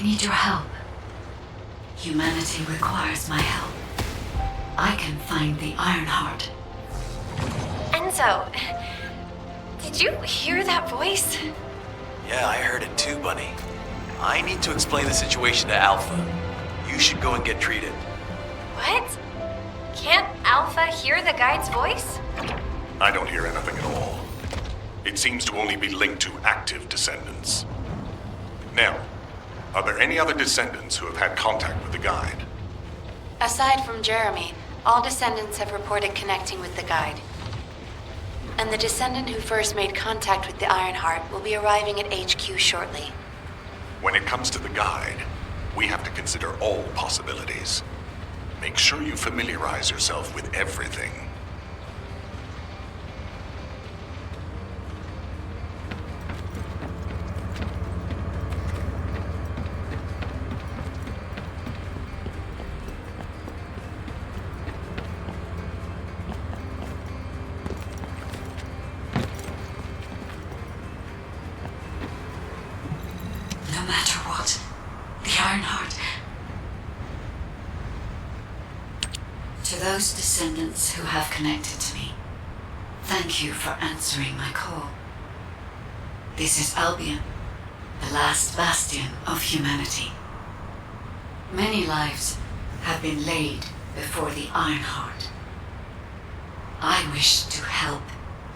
I need your help. Humanity requires my help. I can find the Ironheart. Enzo, did you hear that voice? Yeah, I heard it too, Bunny. I need to explain the situation to Alpha. You should go and get treated. What? Can't Alpha hear the guide's voice? I don't hear anything at all. It seems to only be linked to active descendants. Now, are there any other descendants who have had contact with the guide? Aside from Jeremy, all descendants have reported connecting with the guide. And the descendant who first made contact with the Ironheart will be arriving at HQ shortly. When it comes to the guide, we have to consider all possibilities. Make sure you familiarize yourself with everything. No matter what, the Ironheart. To those descendants who have connected to me, thank you for answering my call. This is Albion, the last bastion of humanity. Many lives have been laid before the Ironheart. I wish to help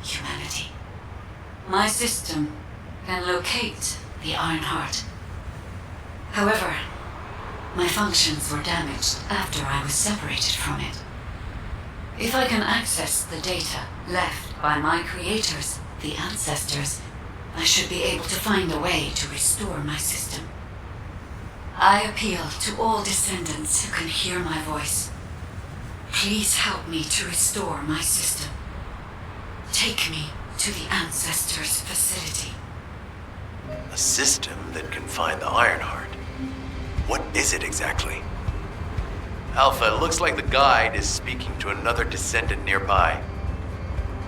humanity. My system can locate the Ironheart. However, my functions were damaged after I was separated from it. If I can access the data left by my creators, the ancestors, I should be able to find a way to restore my system. I appeal to all descendants who can hear my voice. Please help me to restore my system. Take me to the ancestors' facility. A system that can find the Ironheart. What is it exactly? Alpha, it looks like the guide is speaking to another descendant nearby.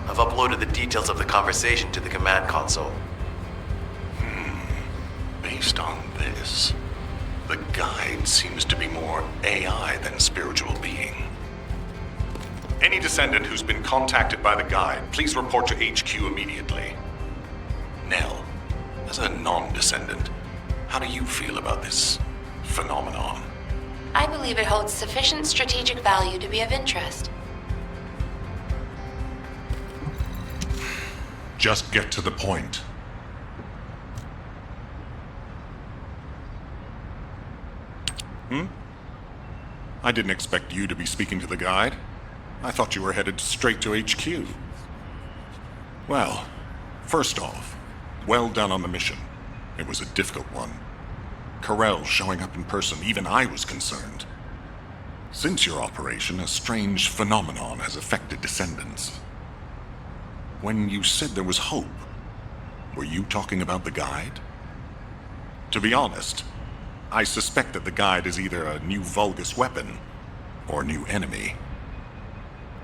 I've uploaded the details of the conversation to the command console. Based on this, the guide seems to be more AI than spiritual being. Any descendant who's been contacted by the guide, please report to HQ immediately. Nell, as a non-descendant, how do you feel about this phenomenon? I believe it holds sufficient strategic value to be of interest. Just get to the point. I didn't expect you to be speaking to the guide. I thought you were headed straight to HQ. Well, first off, well done on the mission. It was a difficult one. Carell showing up in person, even I was concerned. Since your operation, a strange phenomenon has affected descendants. When you said there was hope, were you talking about the guide? To be honest, I suspect that the guide is either a new Vulgus weapon or a new enemy.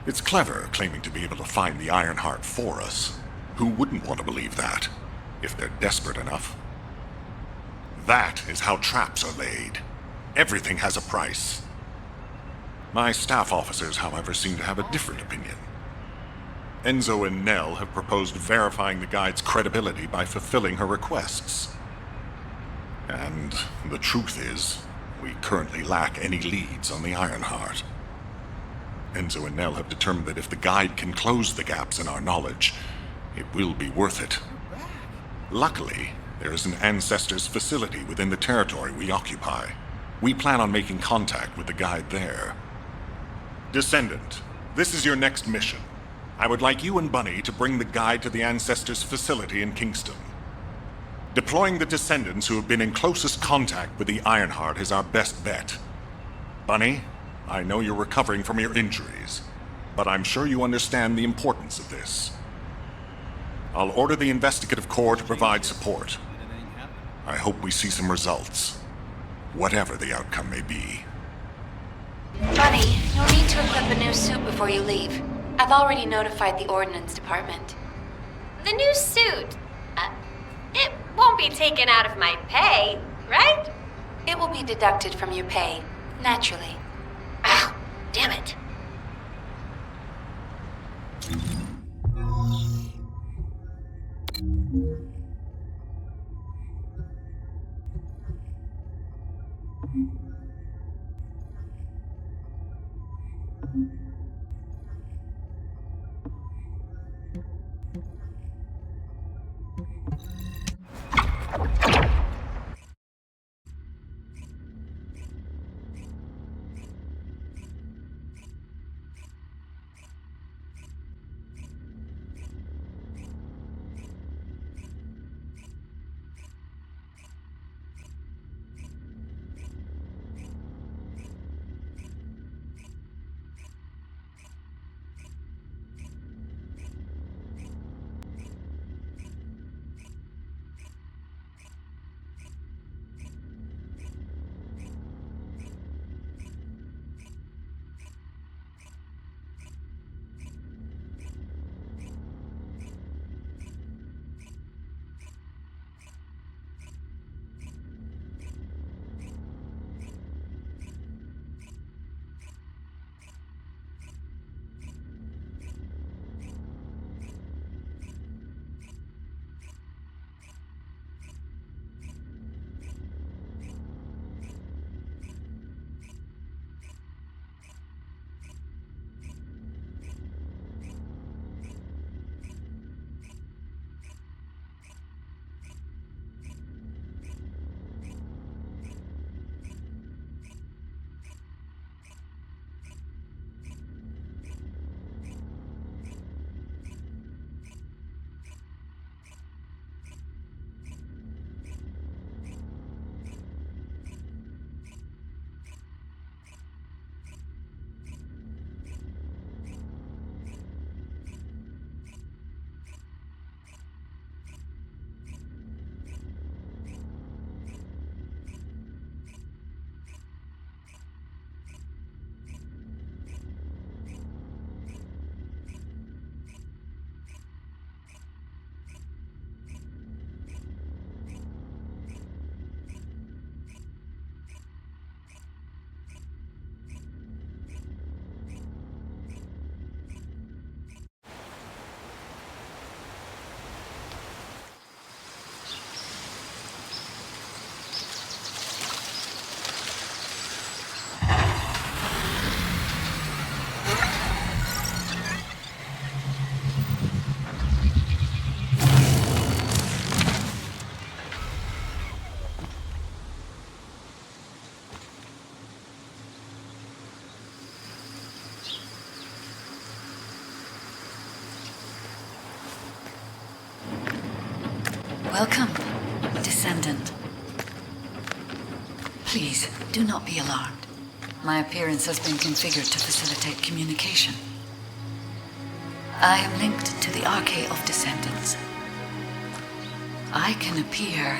It's clever claiming to be able to find the Ironheart for us. Who wouldn't want to believe that, if they're desperate enough? That is how traps are laid. Everything has a price. My staff officers, however, seem to have a different opinion. Enzo and Nell have proposed verifying the guide's credibility by fulfilling her requests. And the truth is, we currently lack any leads on the Ironheart. Enzo and Nell have determined that if the guide can close the gaps in our knowledge, it will be worth it. Luckily, there is an Ancestors facility within the territory we occupy. We plan on making contact with the guide there. Descendant, this is your next mission. I would like you and Bunny to bring the guide to the Ancestors facility in Kingston. Deploying the descendants who have been in closest contact with the Ironheart is our best bet. Bunny, I know you're recovering from your injuries, but I'm sure you understand the importance of this. I'll order the Investigative Corps to provide support. I hope we see some results, whatever the outcome may be. Bunny, you'll need to equip a new suit before you leave. I've already notified the Ordnance Department. The new suit? It won't be taken out of my pay, right? will be deducted from your pay, naturally. Ow! Damn it! Welcome, Descendant. Please, do not be alarmed. My appearance has been configured to facilitate communication. I am linked to the Arcade of Descendants. I can appear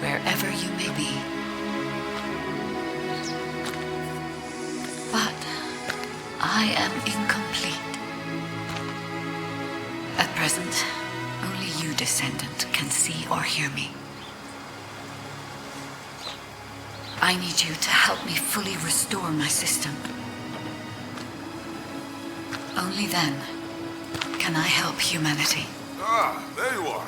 wherever you may be. But I am incomplete. At present, only you, Descendant, can see or hear me. I need you to help me fully restore my system. Only then can I help humanity. Ah, there you are.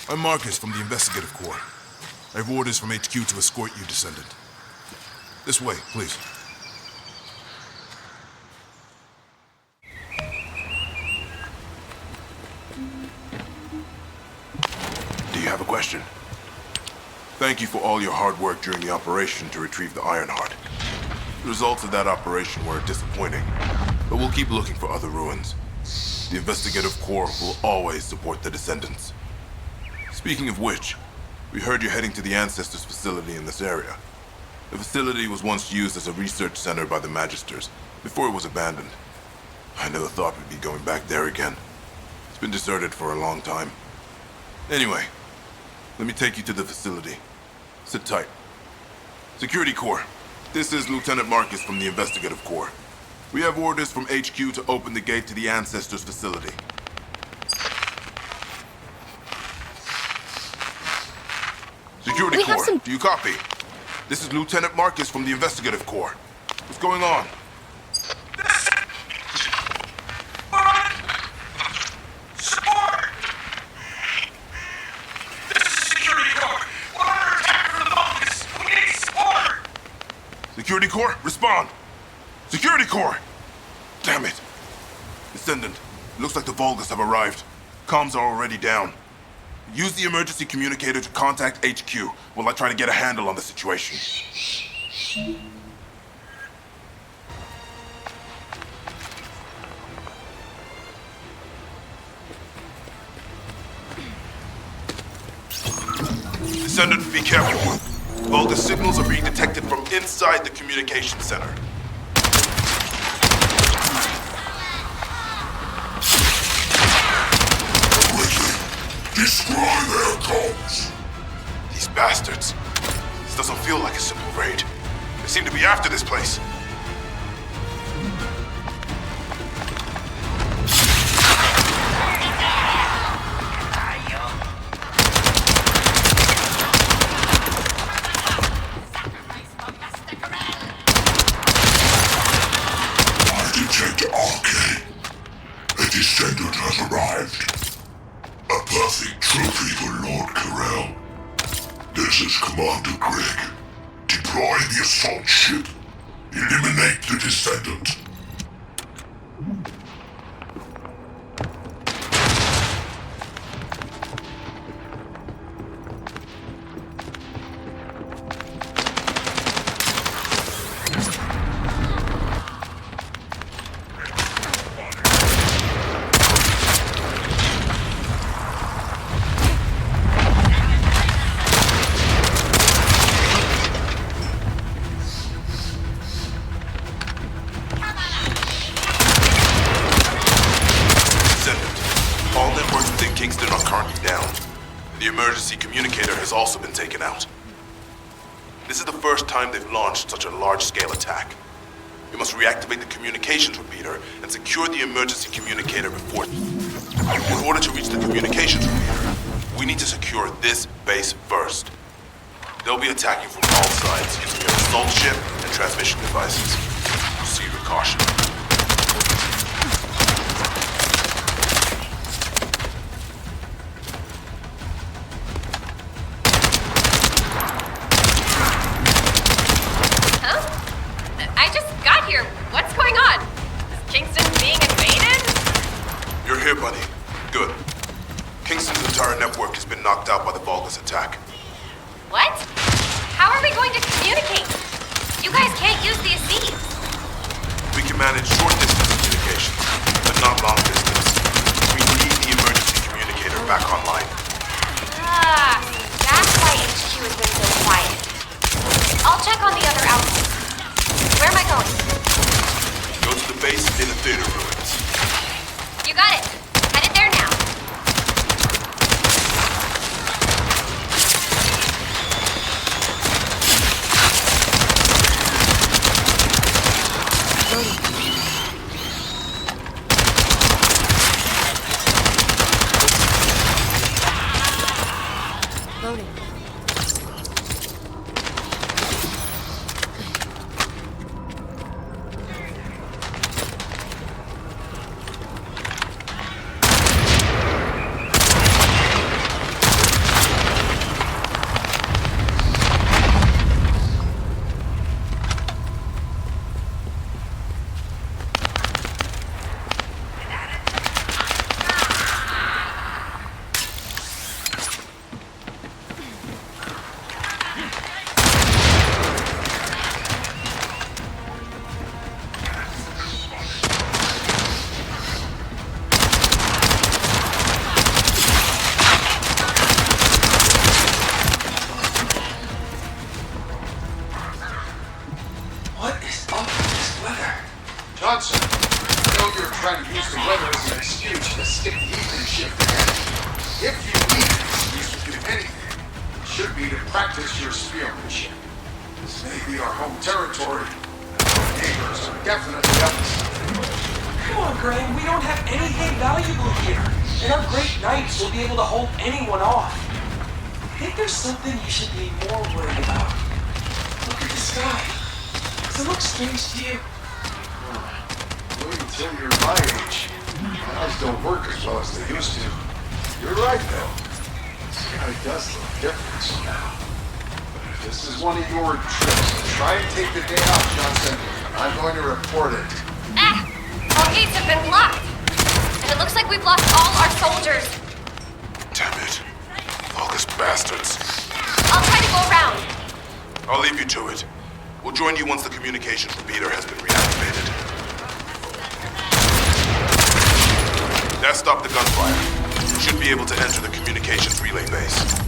I'm Marcus from the Investigative Corps. I have orders from HQ to escort you, Descendant. This way, please. Do you have a question? Thank you for all your hard work during the operation to retrieve the Ironheart. The results of that operation were disappointing, but we'll keep looking for other ruins. The Investigative Corps will always support the Descendants. Speaking of which, we heard you're heading to the Ancestors facility in this area. The facility was once used as a research center by the Magisters, before it was abandoned. I never thought we'd be going back there again. It's been deserted for a long time. Anyway, let me take you to the facility. Sit tight. Security Corps, this is Lieutenant Marcus from the Investigative Corps. We have orders from HQ to open the gate to the Ancestors facility. Security We have Corps, some- do you copy? This is Lieutenant Marcus from the Investigative Corps. What's going on? Support! This is Security Corps. We're under attack from the Vulcans. We need support! Security Corps, respond! Security Corps! Damn it! Descendant, it looks like the Vulgus have arrived. Comms are already down. Use the emergency communicator to contact HQ while I try to get a handle on the situation. Descendant, be careful. Vulgus signals are being detected from inside the communication center. Destroy their comms! These bastards. This doesn't feel like a simple raid. They seem to be after this place. I detect arcane. A descendant has arrived. A perfect trophy for Lord Carell. This is Commander Greg. Deploy the assault ship. Eliminate the descendant. The emergency communicator has also been taken out. This is the first time they've launched such a large-scale attack. We must reactivate the communications repeater and secure the emergency communicator before... In order to reach the communications repeater, we need to secure this base first. They'll be attacking from all sides using their assault ship and transmission devices. Proceed with caution. I just got here. What's going on? Is Kingston being invaded? You're here, buddy. Good. Kingston's entire network has been knocked out by the Vulgus attack. What? How are we going to communicate? You guys can't use the Aziz. We can manage short-distance communications, but not long-distance. We need the emergency communicator back online. Ah, that's why HQ has been so quiet. I'll check on the other outposts. Where am I going? Go to the base in the theater ruins. You got it. Headed there now. Loading. What is up with this weather? Johnson, I know you're trying to use the weather as an excuse to stick the evening shift ahead. If you need an excuse to do anything, it should be to practice your spearmanship. This may be our home territory, and papers are definitely up to something. Come on, Graham, we don't have anything valuable here. And our great knights will be able to hold anyone off. I think there's something you should be more worried about. Look at the sky. Does it look strange to you? Wait until you're my age. Eyes don't work as well as they used to. You're right, though. The sky does look different somehow. But if this is one of your trips, try and take the day off, Johnson. I'm going to report it. All gates have been blocked. And it looks like we've lost all our soldiers. Damn it. August bastards. I'll try to go around. I'll leave you to it. We'll join you once the communications repeater has been reactivated. That stopped the gunfire. You should be able to enter the communications relay base.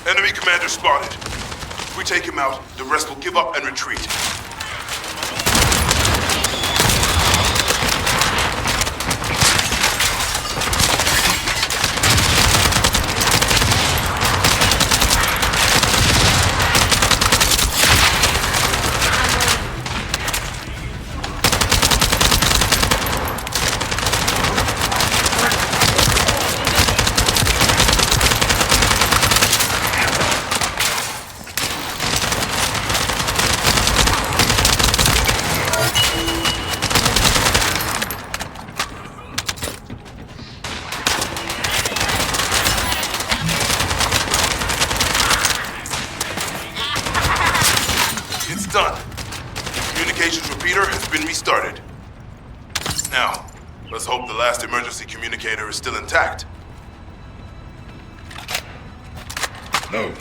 Enemy commander spotted. If we take him out, the rest will give up and retreat. Done. Communications repeater has been restarted. Now, let's hope the last emergency communicator is still intact. No.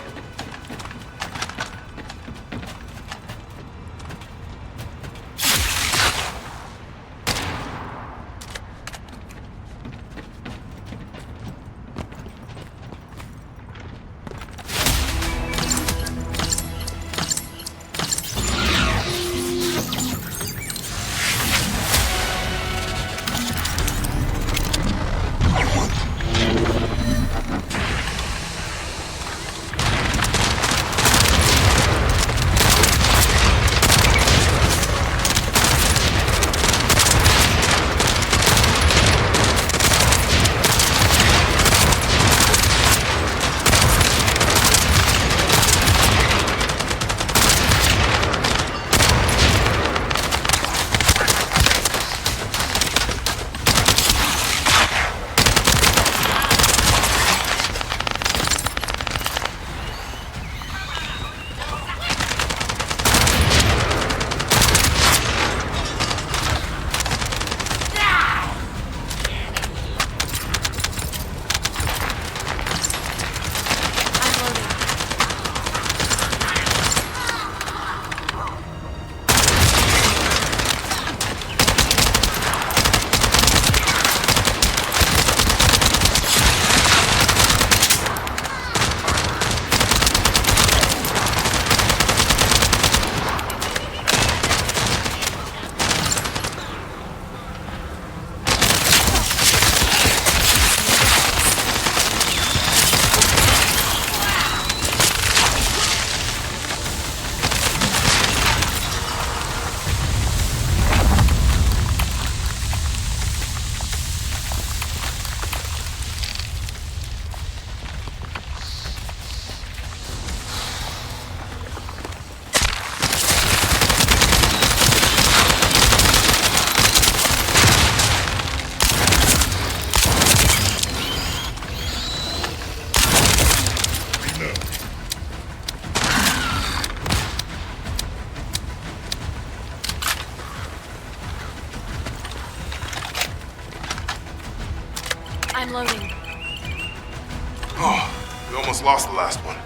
We almost lost the last one.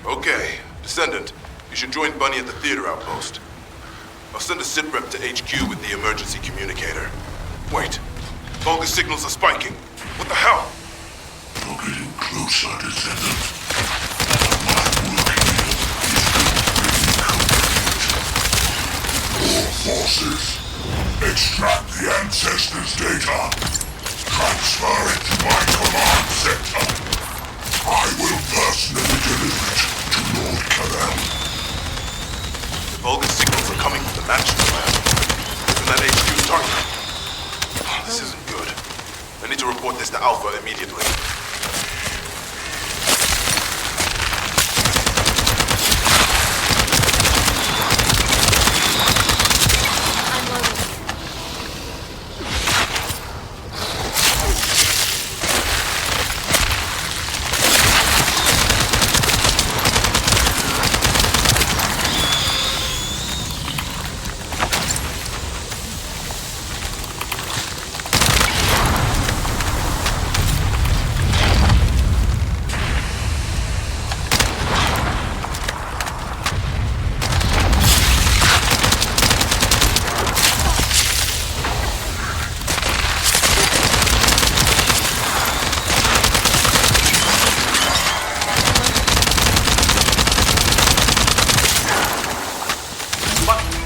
Okay, Descendant, you should join Bunny at the theater outpost. I'll send a sitrep to HQ with the emergency communicator. Wait, Vulgus signals are spiking. What the hell? You're getting closer, Descendant. All forces, extract the Ancestors' data. Transfer it to my command center. I will personally deliver it to Lord Carell. The Vulgus signals are coming from the mansion lab. Isn't that HQ's target? Oh, this isn't good. I need to report this to Alpha immediately.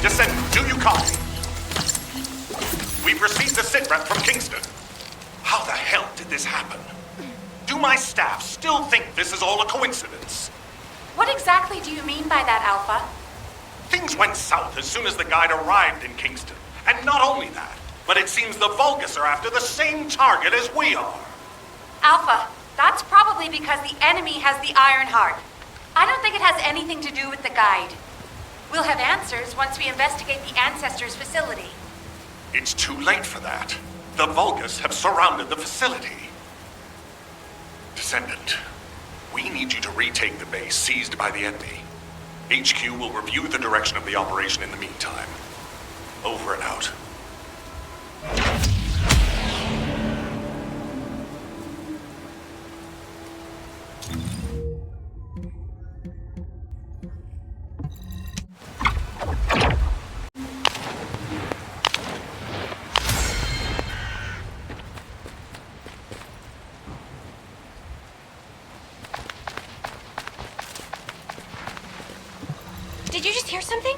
Descendant, do you copy? We've received a sitrep from Kingston. How the hell did this happen? Do my staff still think this is all a coincidence? What exactly do you mean by that, Alpha? Things went south as soon as the guide arrived in Kingston. And not only that, but it seems the Vulgus are after the same target as we are. Alpha, that's probably because the enemy has the Iron Heart. I don't think it has anything to do with the guide. We'll have answers once we investigate the Ancestors' facility. It's too late for that. The Vulgus have surrounded the facility. Descendant, we need you to retake the base seized by the enemy. HQ will review the direction of the operation in the meantime. Over and out. Did you just hear something?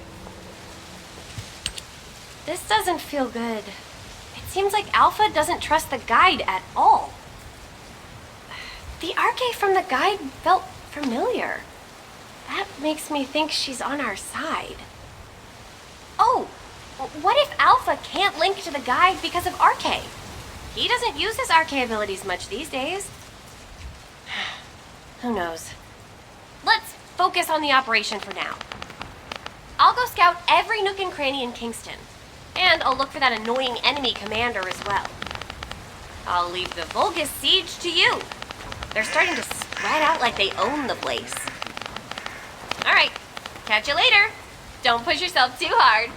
This doesn't feel good. It seems like Alpha doesn't trust the guide at all. The arche from the guide felt familiar. That makes me think she's on our side. Oh, what if Alpha can't link to the guide because of arche? He doesn't use his arche abilities much these days. Who knows? Let's focus on the operation for now. I'll go scout every nook and cranny in Kingston. And I'll look for that annoying enemy commander as well. I'll leave the Vulgus siege to you. They're starting to spread out like they own the place. All right, catch you later. Don't push yourself too hard.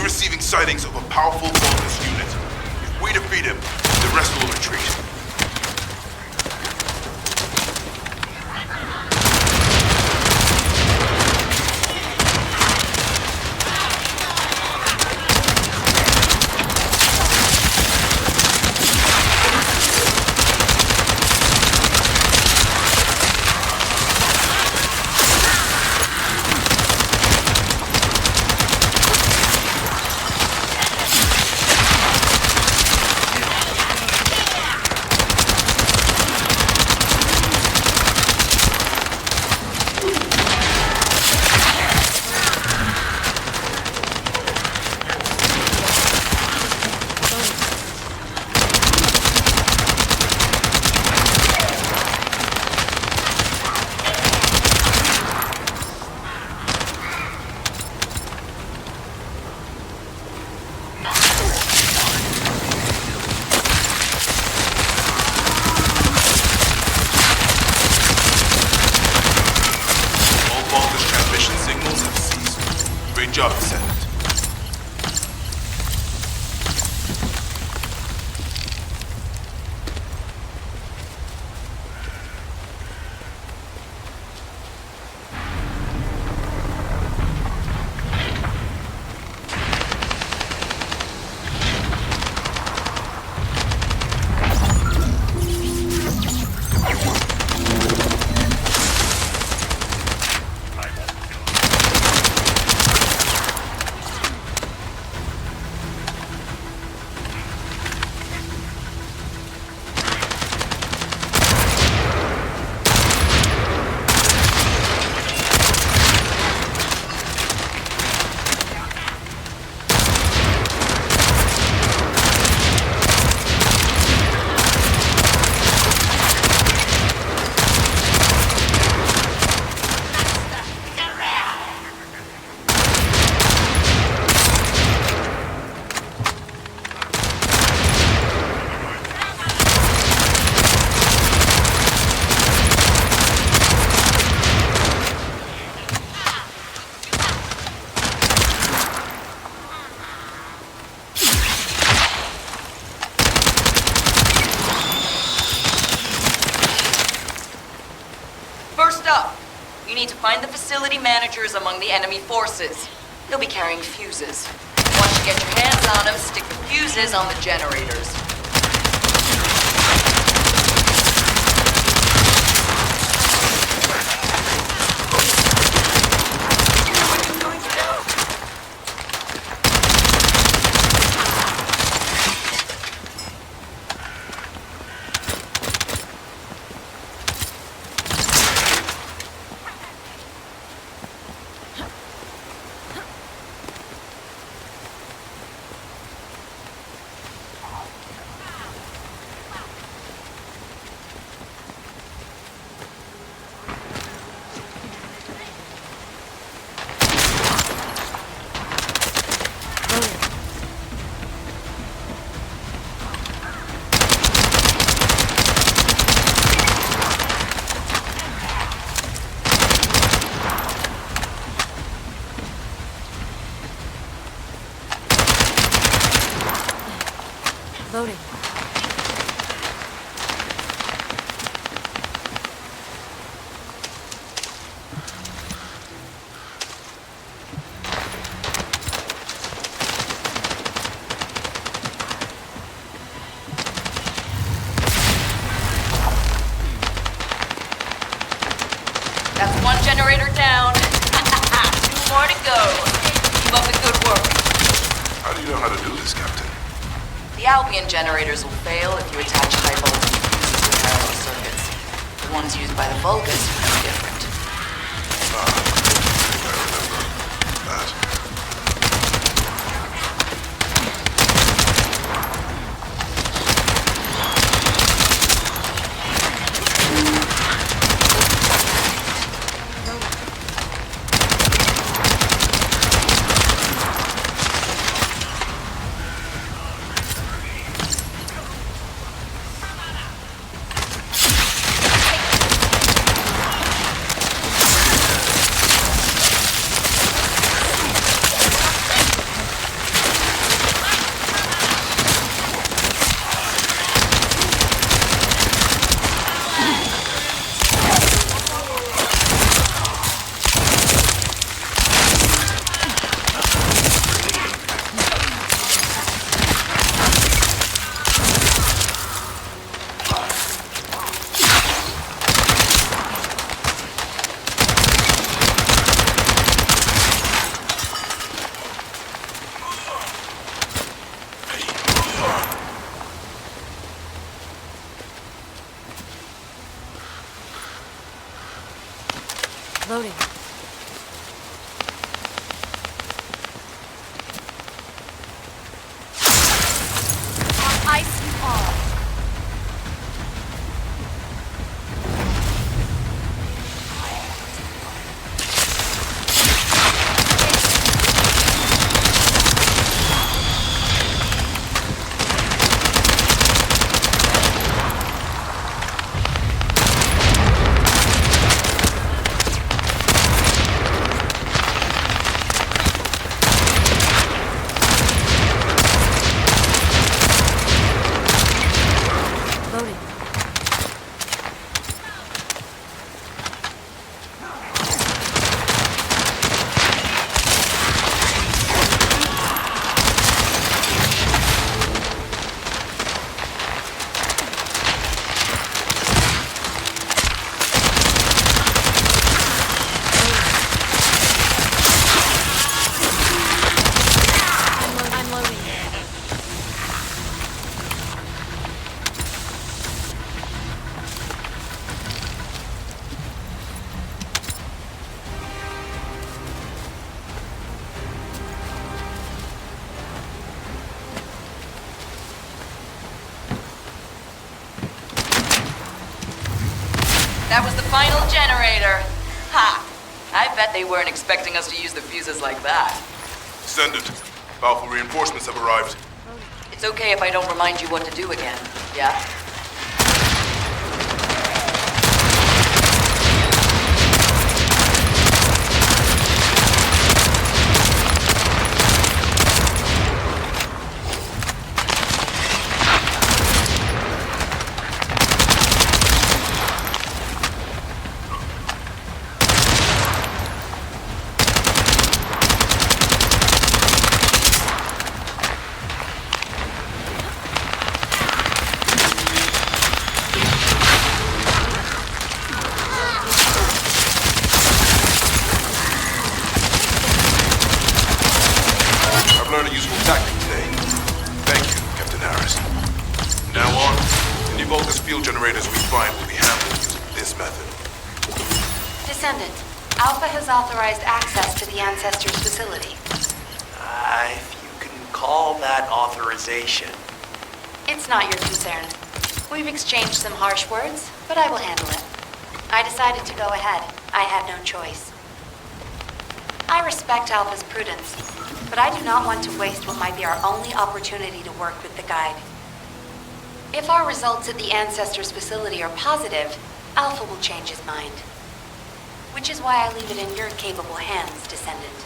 receiving sightings of a powerful Vulgus unit. If we defeat him, the rest will retreat. Great job, Descendant. You need to find the facility managers among the enemy forces. They'll be carrying fuses. Once you get your hands on them, stick the fuses on the generators. Loading. That's one generator down. 2 more to go. Keep up the good work. How do you know how to do this, Captain? The Albion generators will fail if you attach high voltage fuses to parallel circuits. The ones used by the Vulgus are no different. I remember that. Loading. On ice you are. Loading. I'm loading. That was the final generator. Ha! I bet they weren't expecting us to use the fuses like that. Descendant, Alpha reinforcements have arrived. It's okay if I don't remind you what to do again, yeah? I've learned a useful tactic today. Thank you, Captain Harris. From now on, any Vulgus field generators we find will be handled using this method. Descendant, Alpha has authorized access to the Ancestors facility. If you can call that authorization. It's not your concern. We've exchanged some harsh words, but I will handle it. I decided to go ahead. I had no choice. I respect Alpha's prudence, but I do not want to waste what might be our only opportunity to work with the Guide. If our results at the Ancestors facility are positive, Alpha will change his mind. Which is why I leave it in your capable hands, Descendant.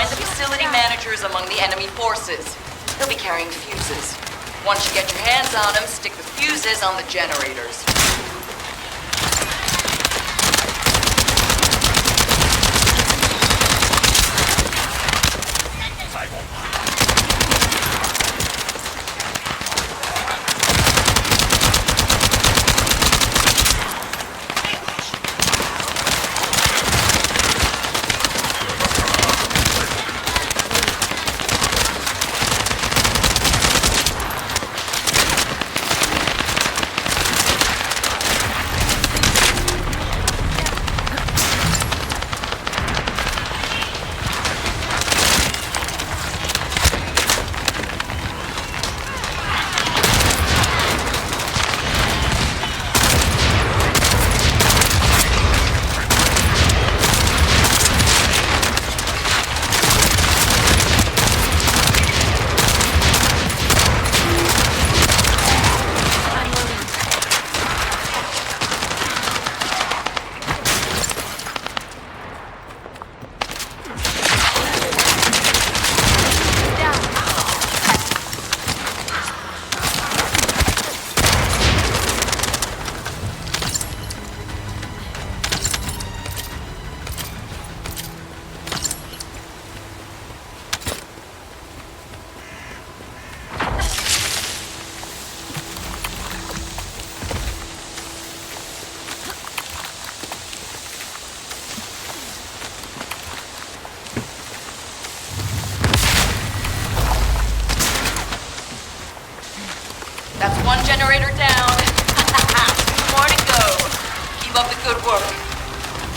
find the facility managers among the enemy forces. They'll be carrying fuses. Once you get your hands on them, stick the fuses on the generators. That's one generator down. 2 more to go. Keep up the good work.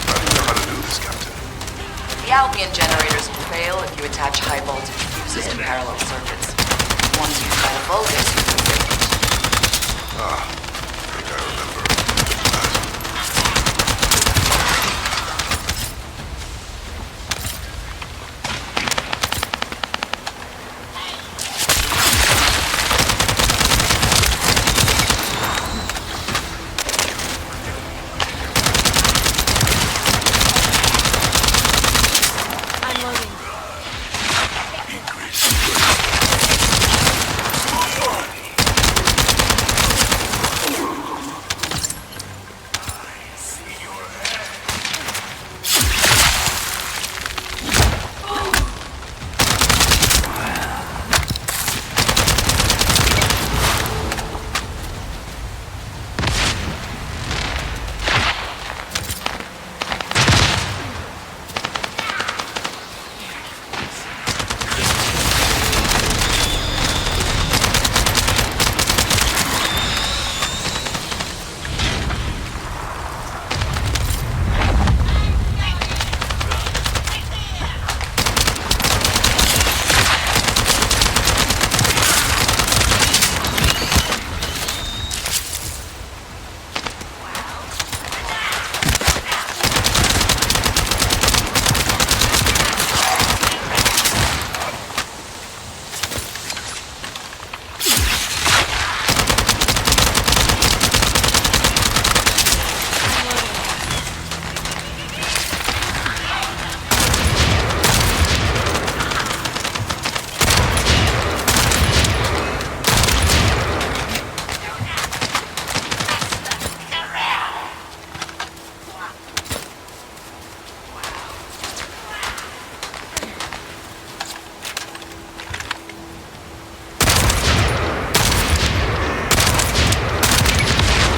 How do you know how to do this, Captain? The Albion generators will fail if you attach high voltage fuses to parallel circuits. Ones used by the Vulgus use them different. I think I remember.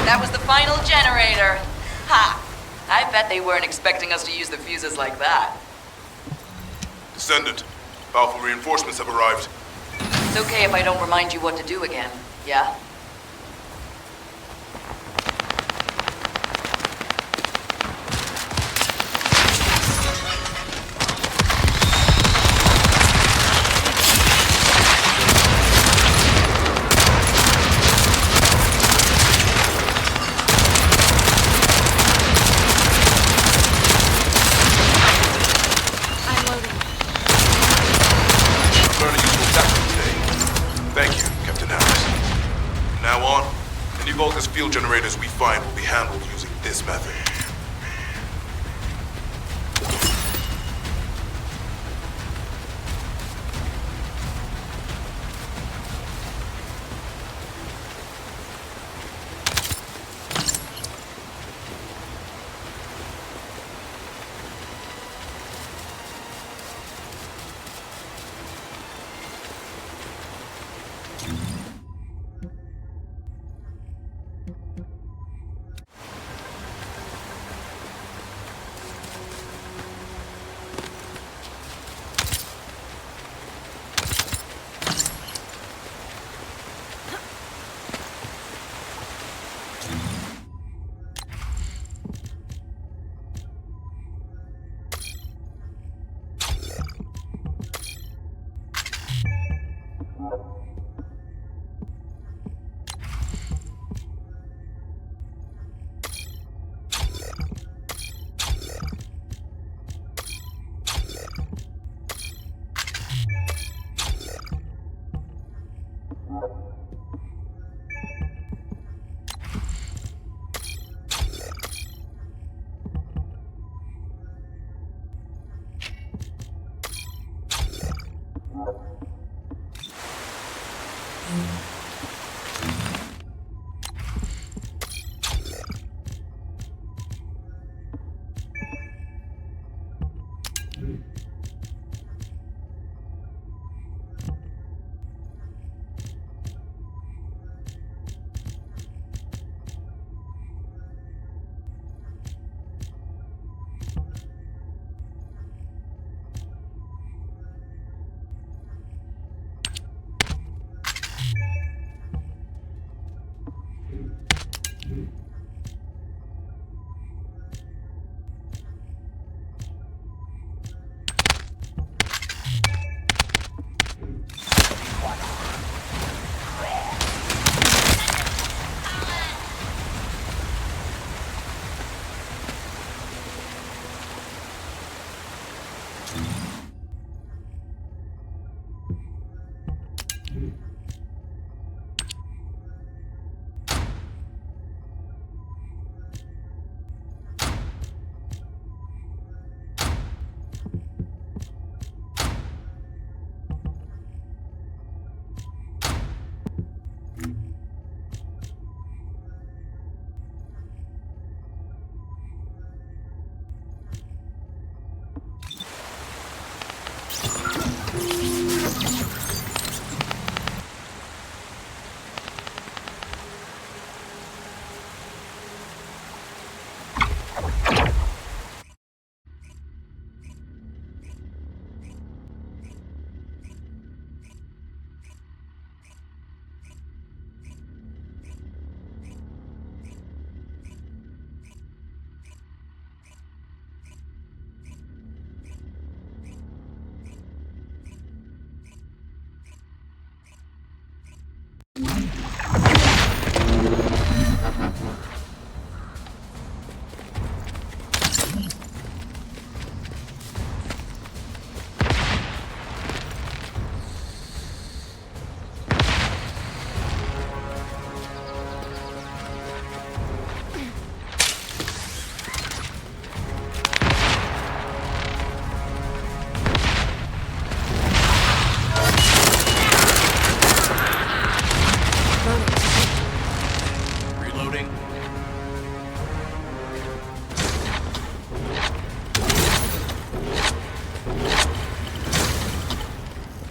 That was the final generator. Ha! I bet they weren't expecting us to use the fuses like that. Descendant, Alpha reinforcements have arrived. It's okay if I don't remind you what to do again, yeah? Field generators we find will be handled using this method.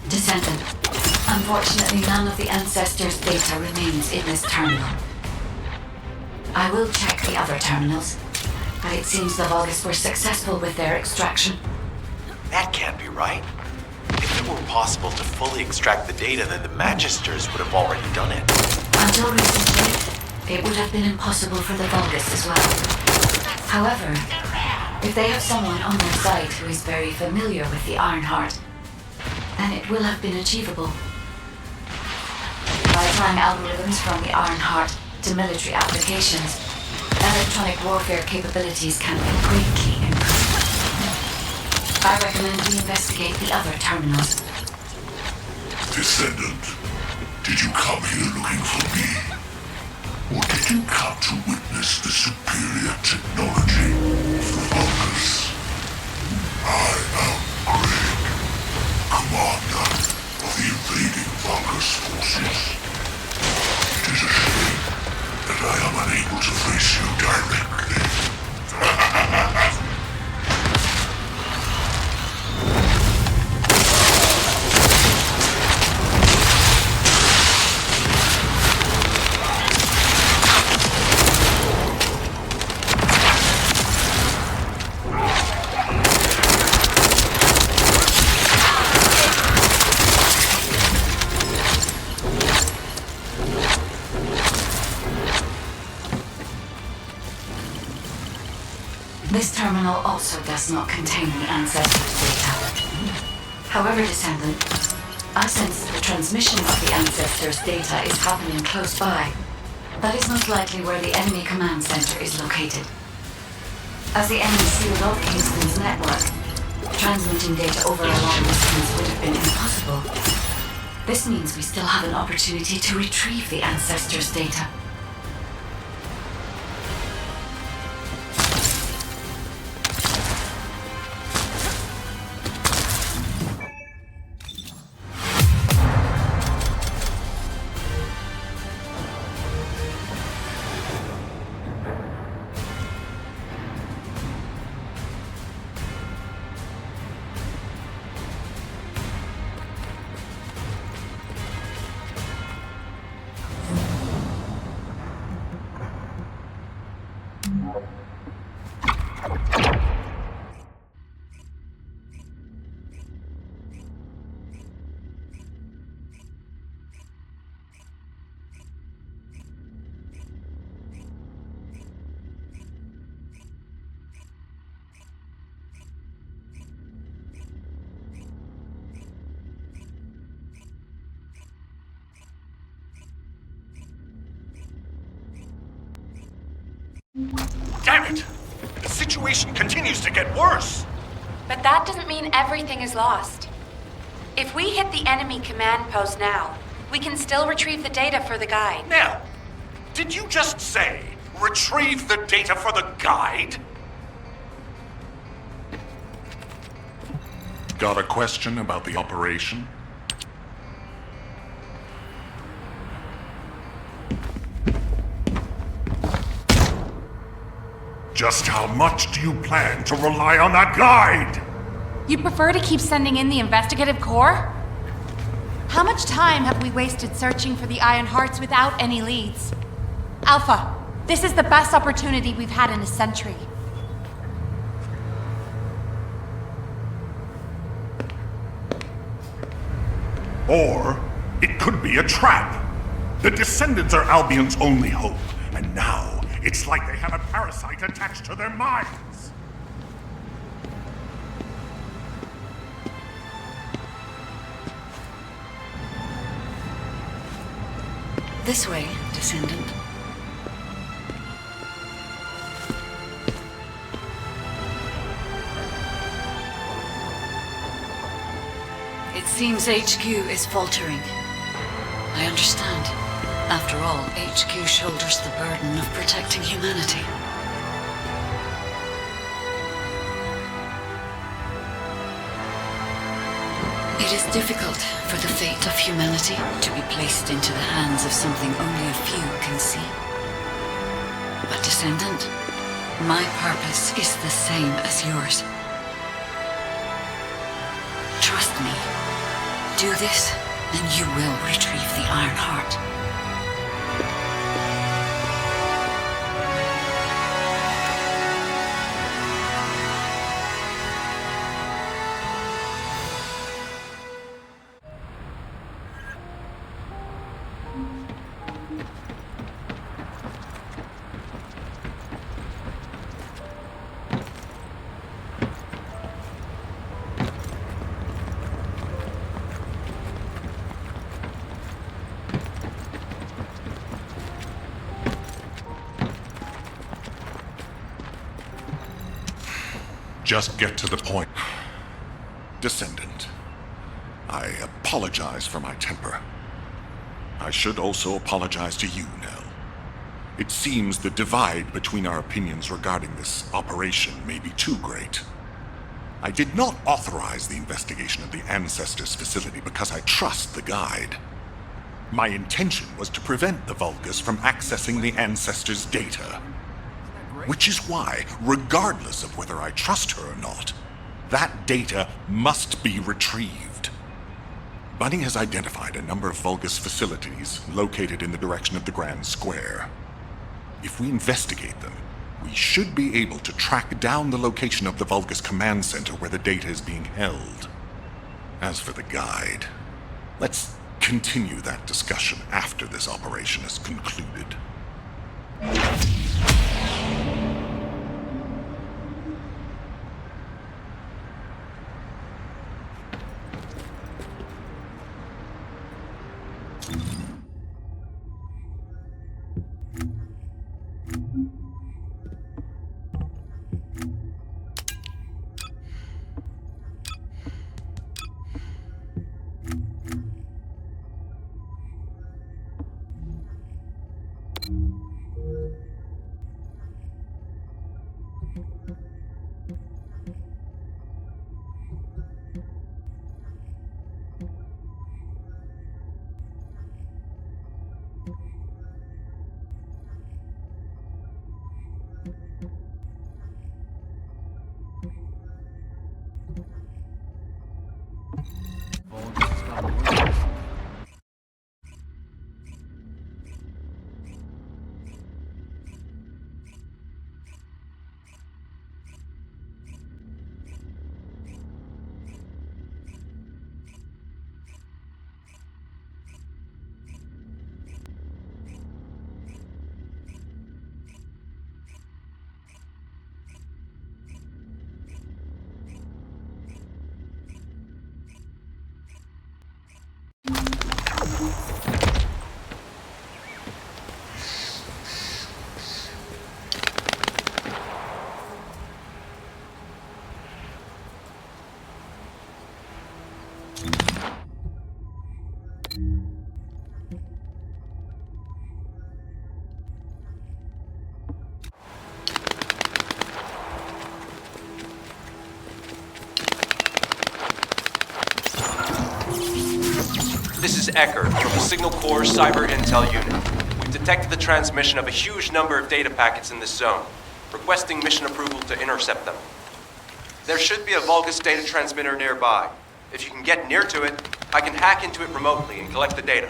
Descendant. Unfortunately, none of the Ancestors' data remains in this terminal. I will check the other terminals, but it seems the Vulgus were successful with their extraction. That can't be right. If it were possible to fully extract the data, then the Magisters would have already done it. Until recently, it would have been impossible for the Vulgus as well. However, if they have someone on their side who is very familiar with the Ironheart, then it will have been achievable. By applying algorithms from the Ironheart to military applications, electronic warfare capabilities can be greatly improved. I recommend we investigate the other terminals. Descendant, did you come here looking for me? Or did you come to witness the superior technology of the Vulgus? I am Greg, commander of the invading Vulgus forces. It is a shame that I am unable to face you directly. This terminal also does not contain the Ancestors' data. However, Descendant, I sense the transmission of the Ancestors' data is happening close by. That is most likely where the enemy command center is located. As the enemy sealed off Kingston's network, transmitting data over a long distance would have been impossible. This means we still have an opportunity to retrieve the Ancestors' data. Damn it! The situation continues to get worse! But that doesn't mean everything is lost. If we hit the enemy command post now, we can still retrieve the data for the guide. Nell, did you just say, retrieve the data for the guide? Got a question about the operation? Just how much do you plan to rely on that guide? You'd prefer to keep sending in the investigative corps? How much time have we wasted searching for the Iron Hearts without any leads? Alpha, this is the best opportunity we've had in a century. Or it could be a trap. The Descendants are Albion's only hope, and now it's like they have a parasite attached to their minds. This way, Descendant. It seems HQ is faltering. I understand. After all, HQ shoulders the burden of protecting humanity. It is difficult for the fate of humanity to be placed into the hands of something only a few can see. But Descendant, my purpose is the same as yours. Trust me. Do this, and you will retrieve the Iron Heart. Just get to the point. Descendant, I apologize for my temper. I should also apologize to you, Nell. It seems the divide between our opinions regarding this operation may be too great. I did not authorize the investigation of the Ancestors' facility because I trust the guide. My intention was to prevent the Vulgus from accessing the Ancestors' data. Which is why, regardless of whether I trust her or not, that data must be retrieved. Bunny has identified a number of Vulgus facilities located in the direction of the Grand Square. If we investigate them, we should be able to track down the location of the Vulgus command center where the data is being held. As for the guide, let's continue that discussion after this operation is concluded. This is Eckert from the Signal Corps Cyber Intel Unit. We've detected the transmission of a huge number of data packets in this zone, requesting mission approval to intercept them. There should be a Vulgus data transmitter nearby. If you can get near to it, I can hack into it remotely and collect the data.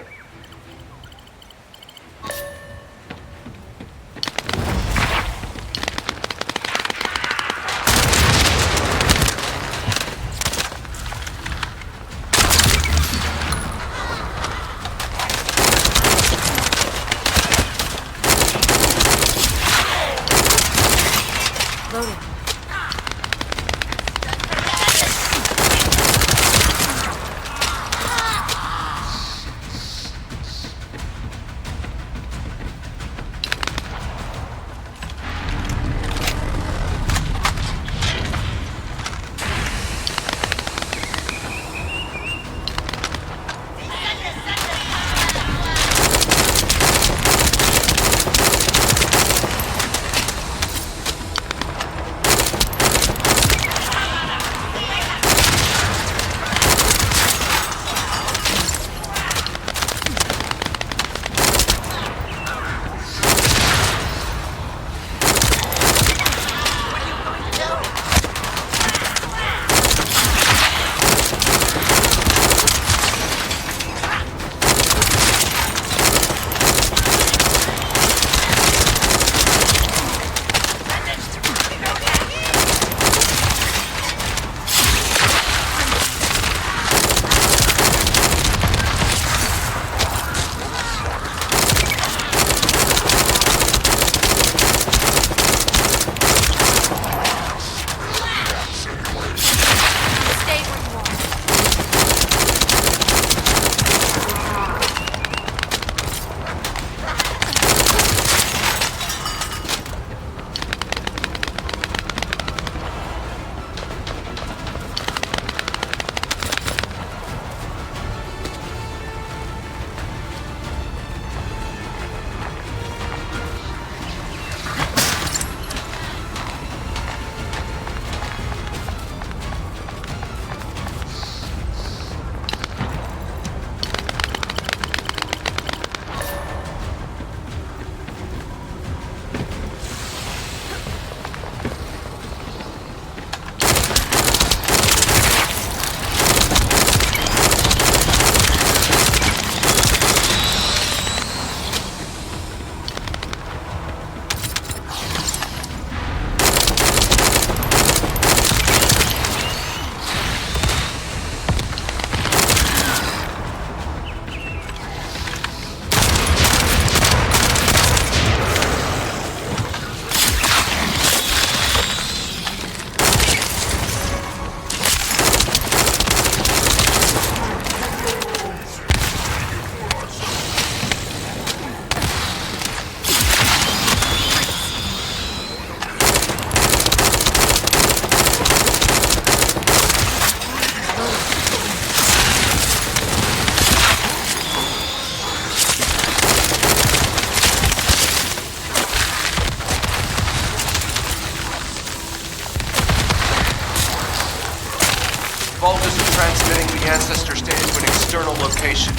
Vulgus is transmitting the ancestors data to an external location.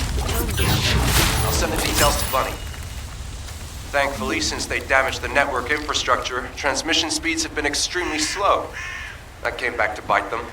I'll send the details to Bunny. Thankfully, since they damaged the network infrastructure, transmission speeds have been extremely slow. That came back to bite them.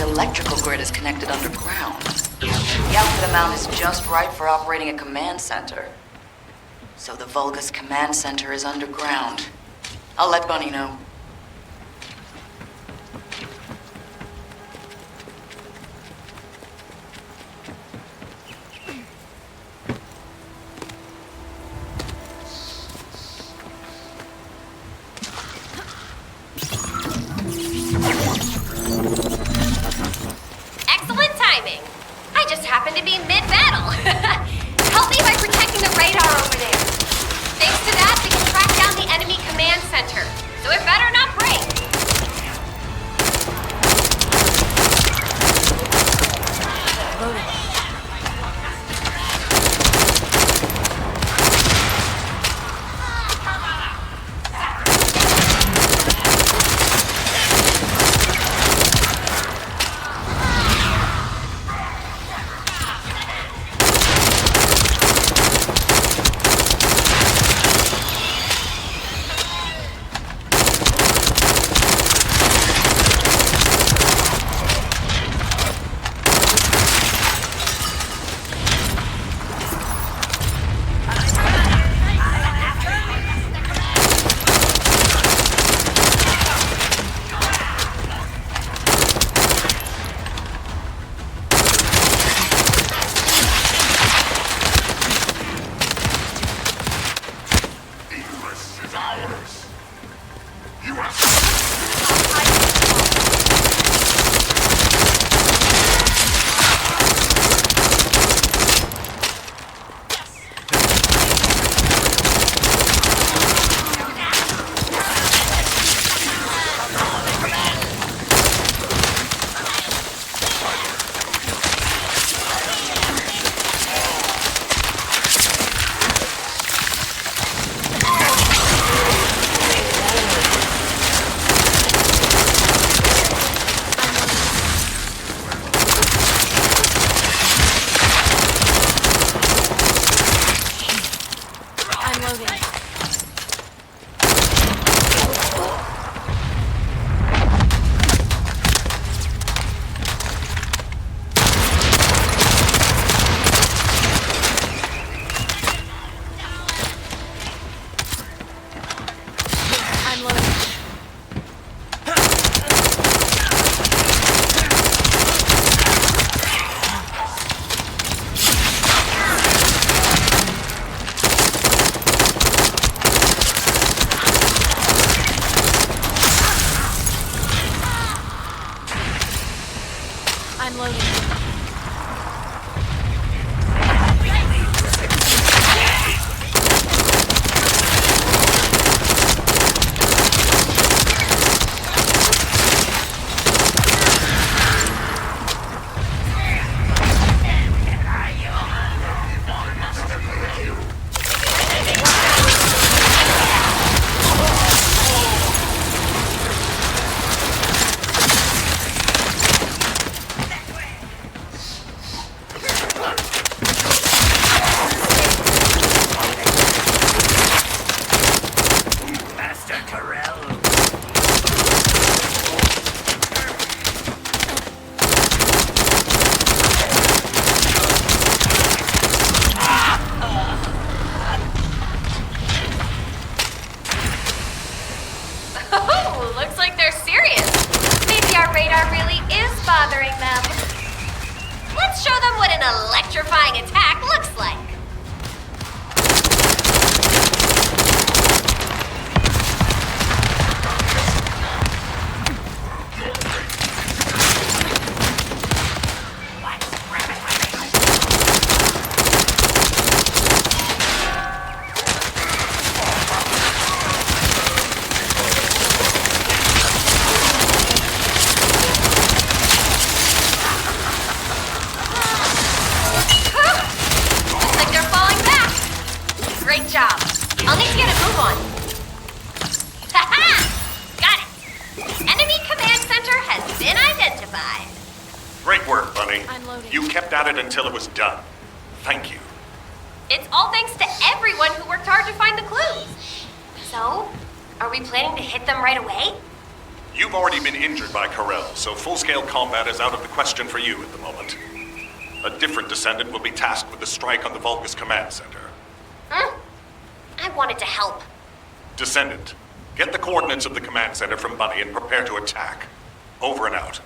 electrical grid is connected underground. The output amount is just right for operating a command center. So the Vulgus command center is underground. I'll let Bunny know. Excellent timing. I just happened to be mid-battle. Help me by protecting the radar over there. Thanks to that, we can track down the enemy command center. So it better not break. I'm loading. bothering them. Let's show them what an electrifying attack looks like. Great job. I'll need to get a move on. Ha-ha! Got it. Enemy command center has been identified. Great work, Bunny. I'm loading. You kept at it until it was done. Thank you. It's all thanks to everyone who worked hard to find the clues. So, are we planning to hit them right away? You You've already been injured by Corell, so full-scale combat is out of the question for you at the moment. A different Descendant will be tasked with the strike on the Vulgus Command Center. I wanted to help. Descendant, get the coordinates of the Command Center from Bunny and prepare to attack. Over and out.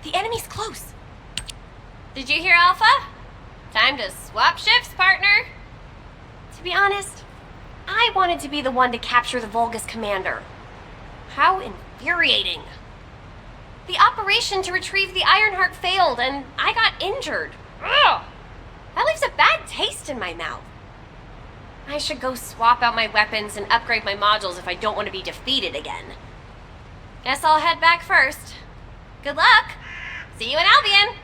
The enemy's close. Did you hear, Alpha? Time to swap shifts, partner. To be honest, I wanted to be the one to capture the Vulgus commander. How infuriating. The operation to retrieve the Ironheart failed, and I got injured. Ugh! That leaves a bad taste in my mouth. I should go swap out my weapons and upgrade my modules if I don't want to be defeated again. Guess I'll head back first. Good luck! See you in Albion!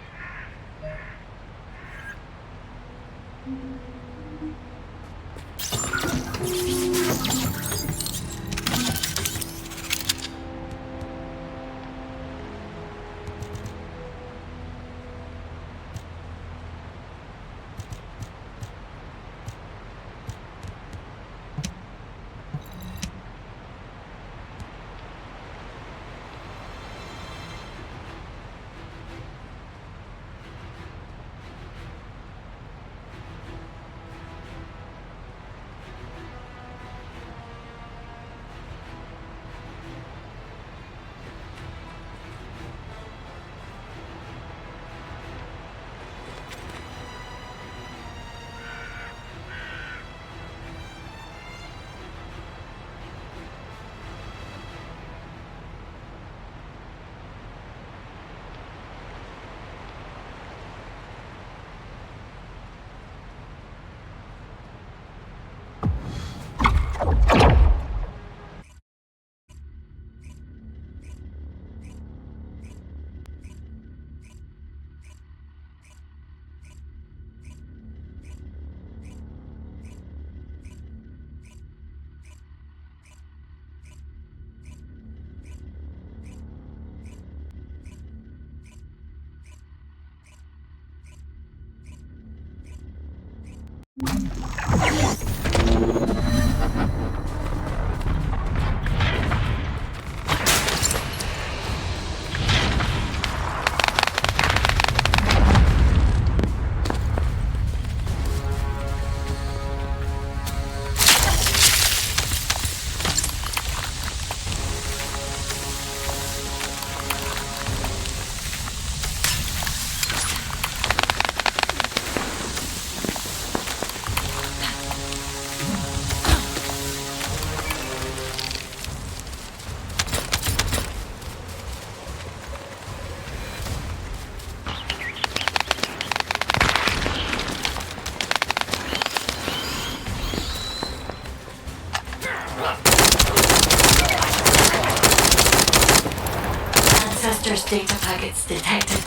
Ancestors' data packets detected.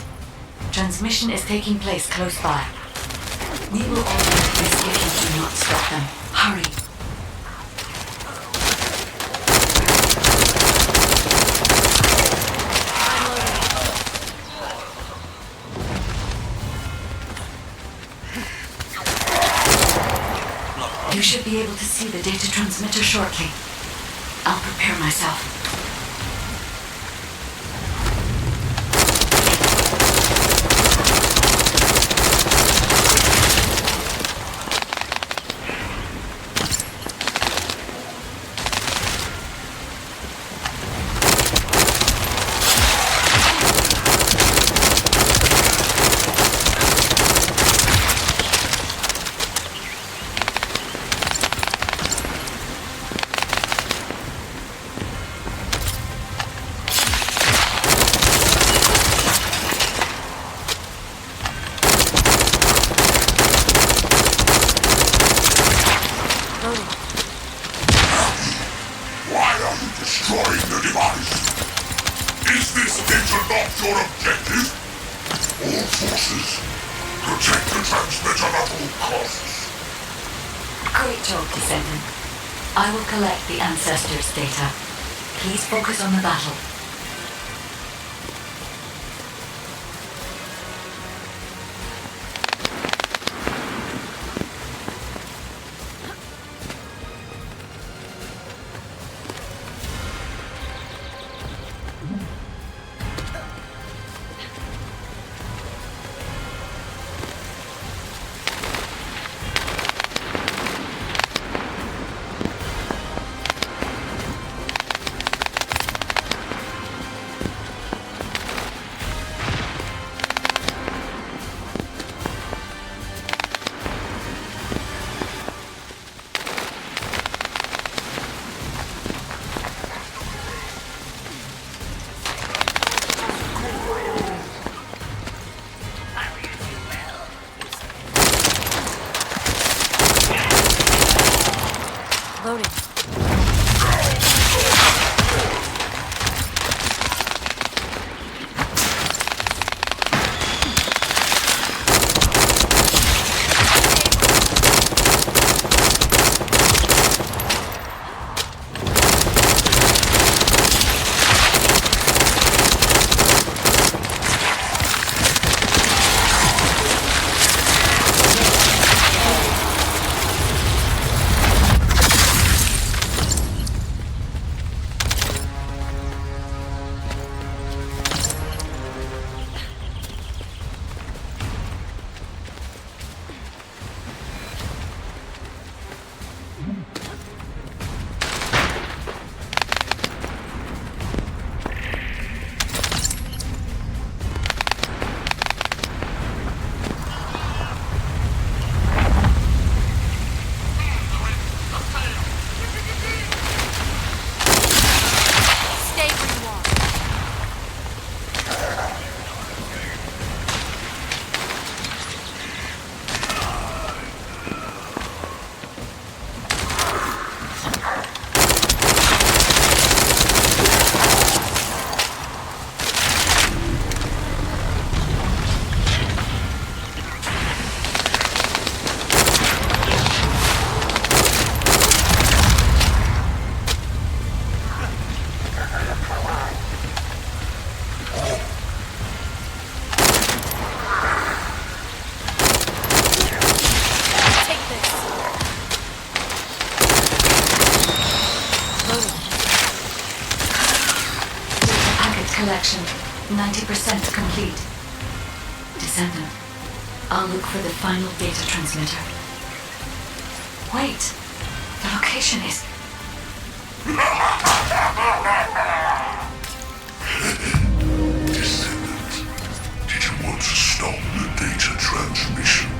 Transmission is taking place close by. We will all be at risk if you do not stop them. Hurry. You should be able to see the data transmitter shortly. I'll prepare myself. forces. Protect the transmitter at all costs. Great job, Descendant. I will collect the Ancestors' data. Please focus on the battle. Loading. Collection 90% complete. Descendant, I'll look for the final data transmitter. Wait, the location is... Descendant, did you want to stop the data transmission?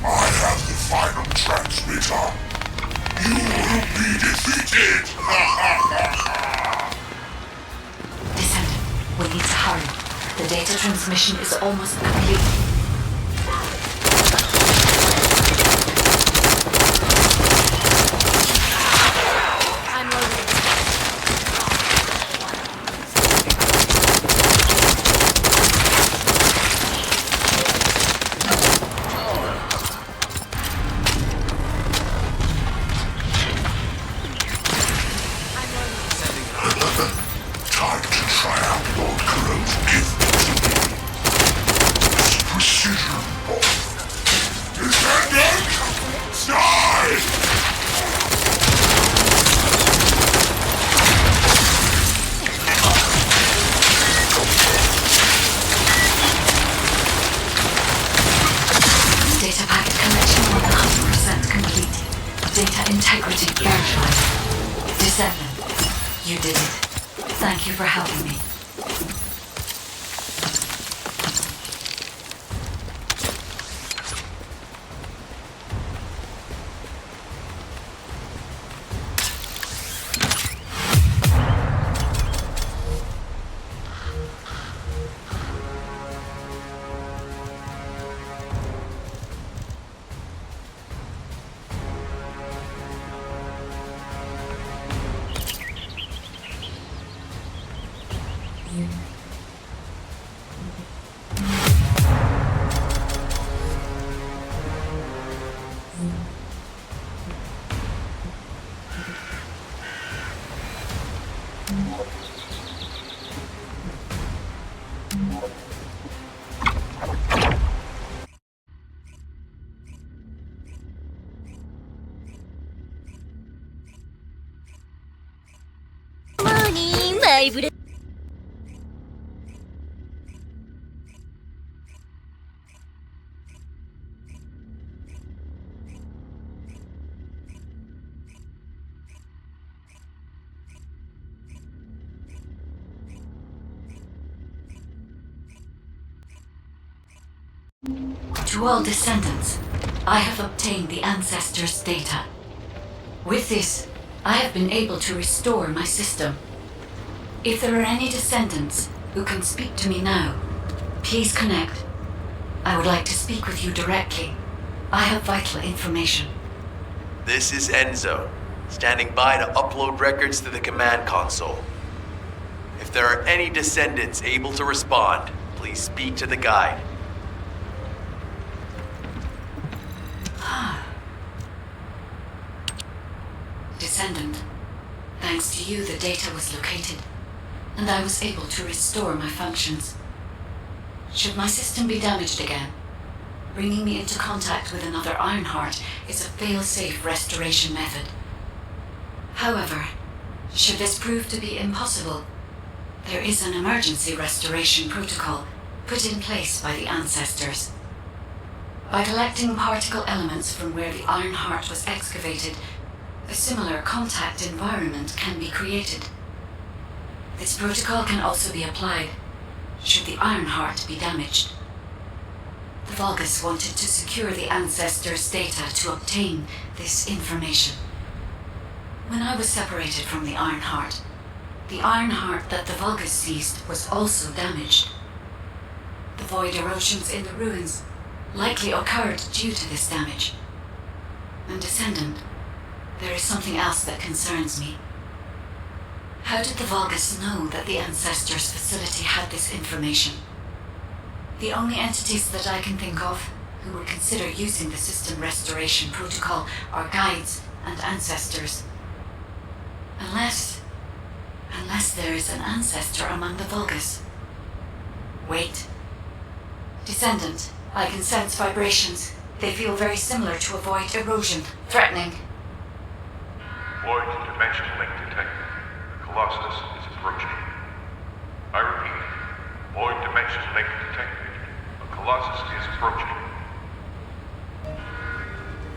I have the final transmitter. You will be defeated! Descendant, we need to hurry. The data transmission is almost complete. I'm loading. Time to try out Lord Carell's gift to me. This precision bomb. Descendant! Die! Data packet collection 100% complete. Data integrity verified. Descendant, you did it. Thank you for helping me. To all descendants, I have obtained the ancestors' data. With this, I have been able to restore my system. If there are any descendants who can speak to me now, please connect. I would like to speak with you directly. I have vital information. This is Enzo, standing by to upload records to the command console. If there are any descendants able to respond, please speak to the guide. Descendant, thanks to you the data was located, and I was able to restore my functions. Should my system be damaged again, bringing me into contact with another Ironheart is a fail-safe restoration method. However, should this prove to be impossible, there is an emergency restoration protocol put in place by the ancestors. By collecting particle elements from where the Ironheart was excavated, a similar contact environment can be created. This protocol can also be applied should the Ironheart be damaged. The Vulgus wanted to secure the ancestors' data to obtain this information. When I was separated from the Ironheart that the Vulgus seized was also damaged. The void erosions in the ruins likely occurred due to this damage. And Descendant, there is something else that concerns me. How did the Vulgus know that the Ancestors' facility had this information? The only entities that I can think of who would consider using the system restoration protocol are guides and ancestors. Unless there is an ancestor among the Vulgus. Wait. Descendant, I can sense vibrations. They feel very similar to a void erosion. Threatening. Void dimension link detected. The Colossus is approaching. I repeat, void dimension link detected. The Colossus is approaching.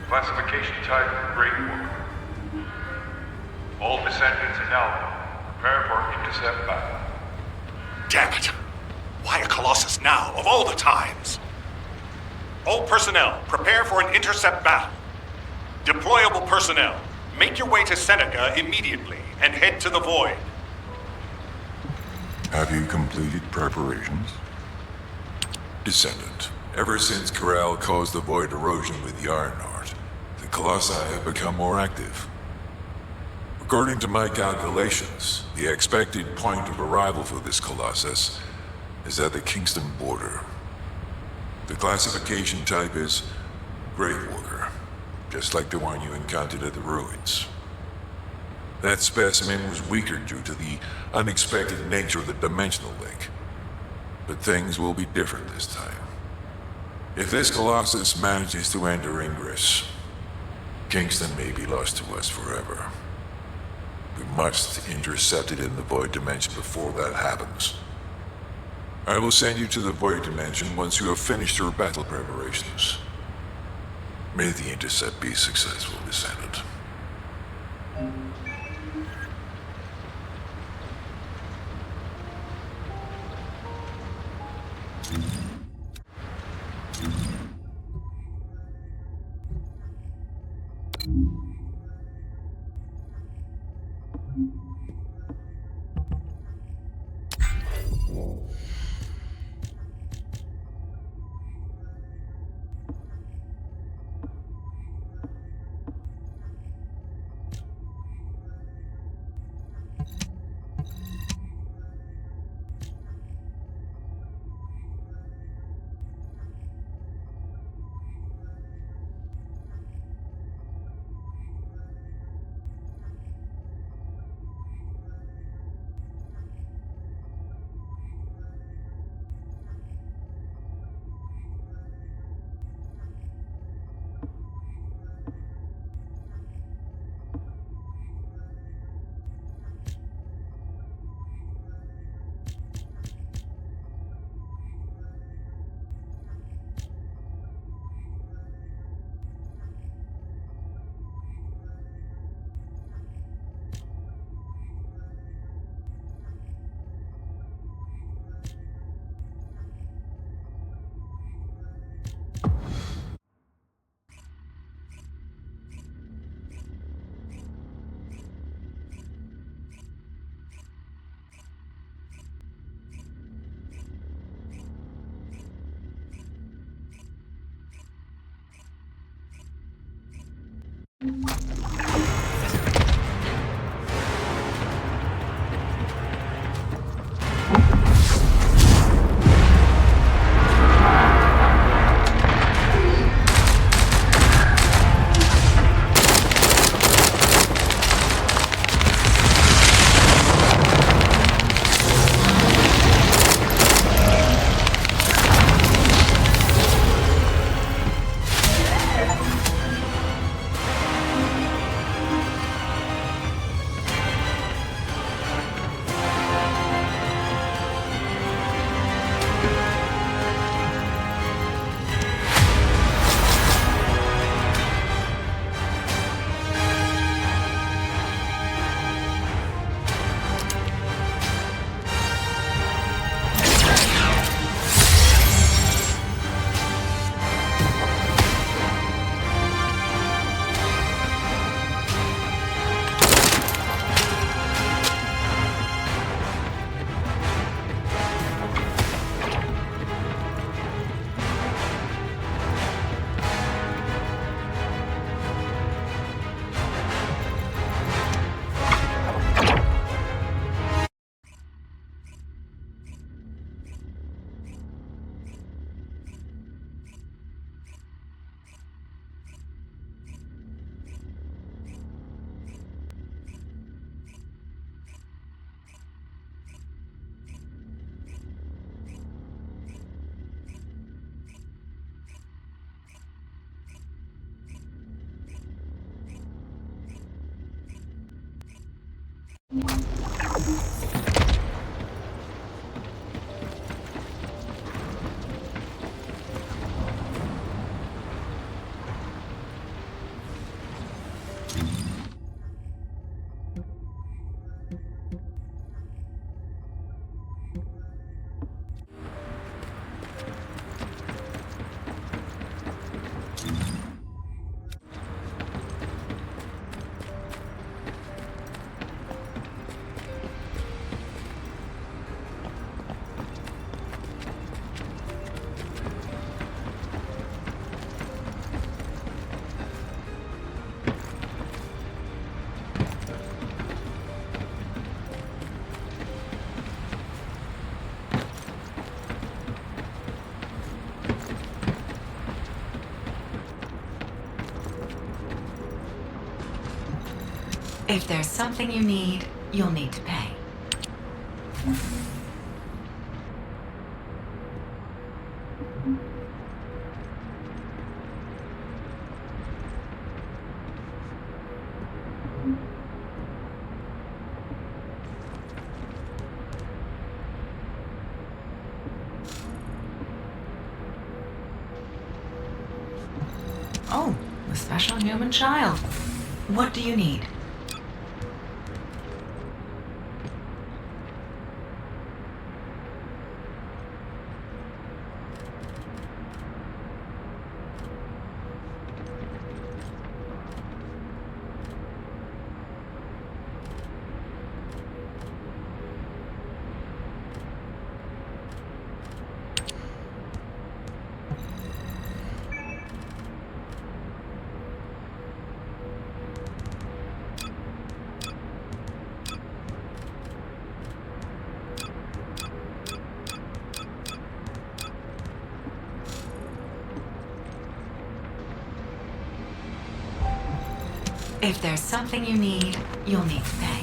Classification type, Great Worker. All descendants in Alpha, prepare for intercept battle. Damn it! Why a Colossus now, of all the times? All personnel, prepare for an intercept battle. Deployable personnel, make your way to Seneca immediately and head to the Void. Have you completed preparations? Descendant, ever since Corral caused the void erosion with the Ironheart, the Colossi have become more active. According to my calculations, the expected point of arrival for this Colossus is at the Kingston border. The classification type is Grave Walker, just like the one you encountered at the ruins. That specimen was weaker due to the unexpected nature of the dimensional link. But things will be different this time. If this Colossus manages to enter Ingress, Kingston may be lost to us forever. We must intercept it in the Void Dimension before that happens. I will send you to the Void Dimension once you have finished your battle preparations. May the intercept be successful, Descendant. If there's something you need, you'll need to pay. Oh, the special human child. What do you need? If there's something you need, you'll need to pay.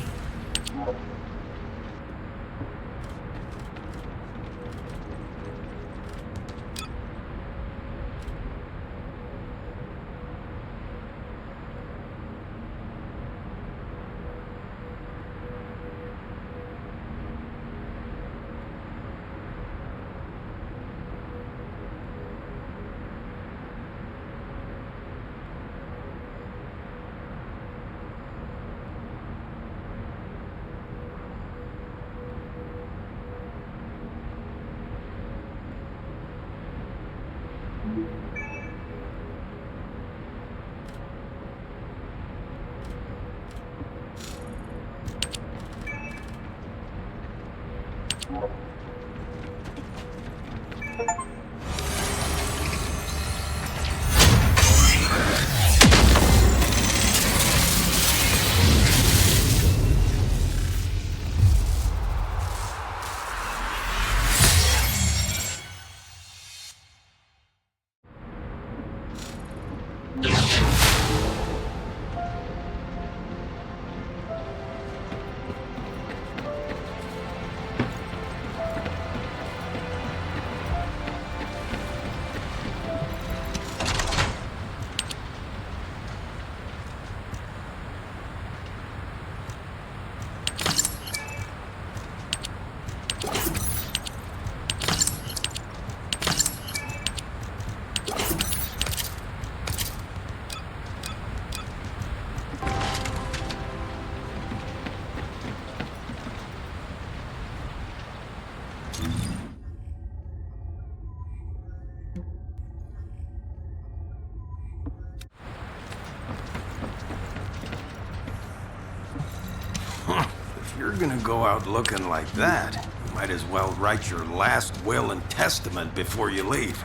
you're gonna go out looking like that, you might as well write your last will and testament before you leave.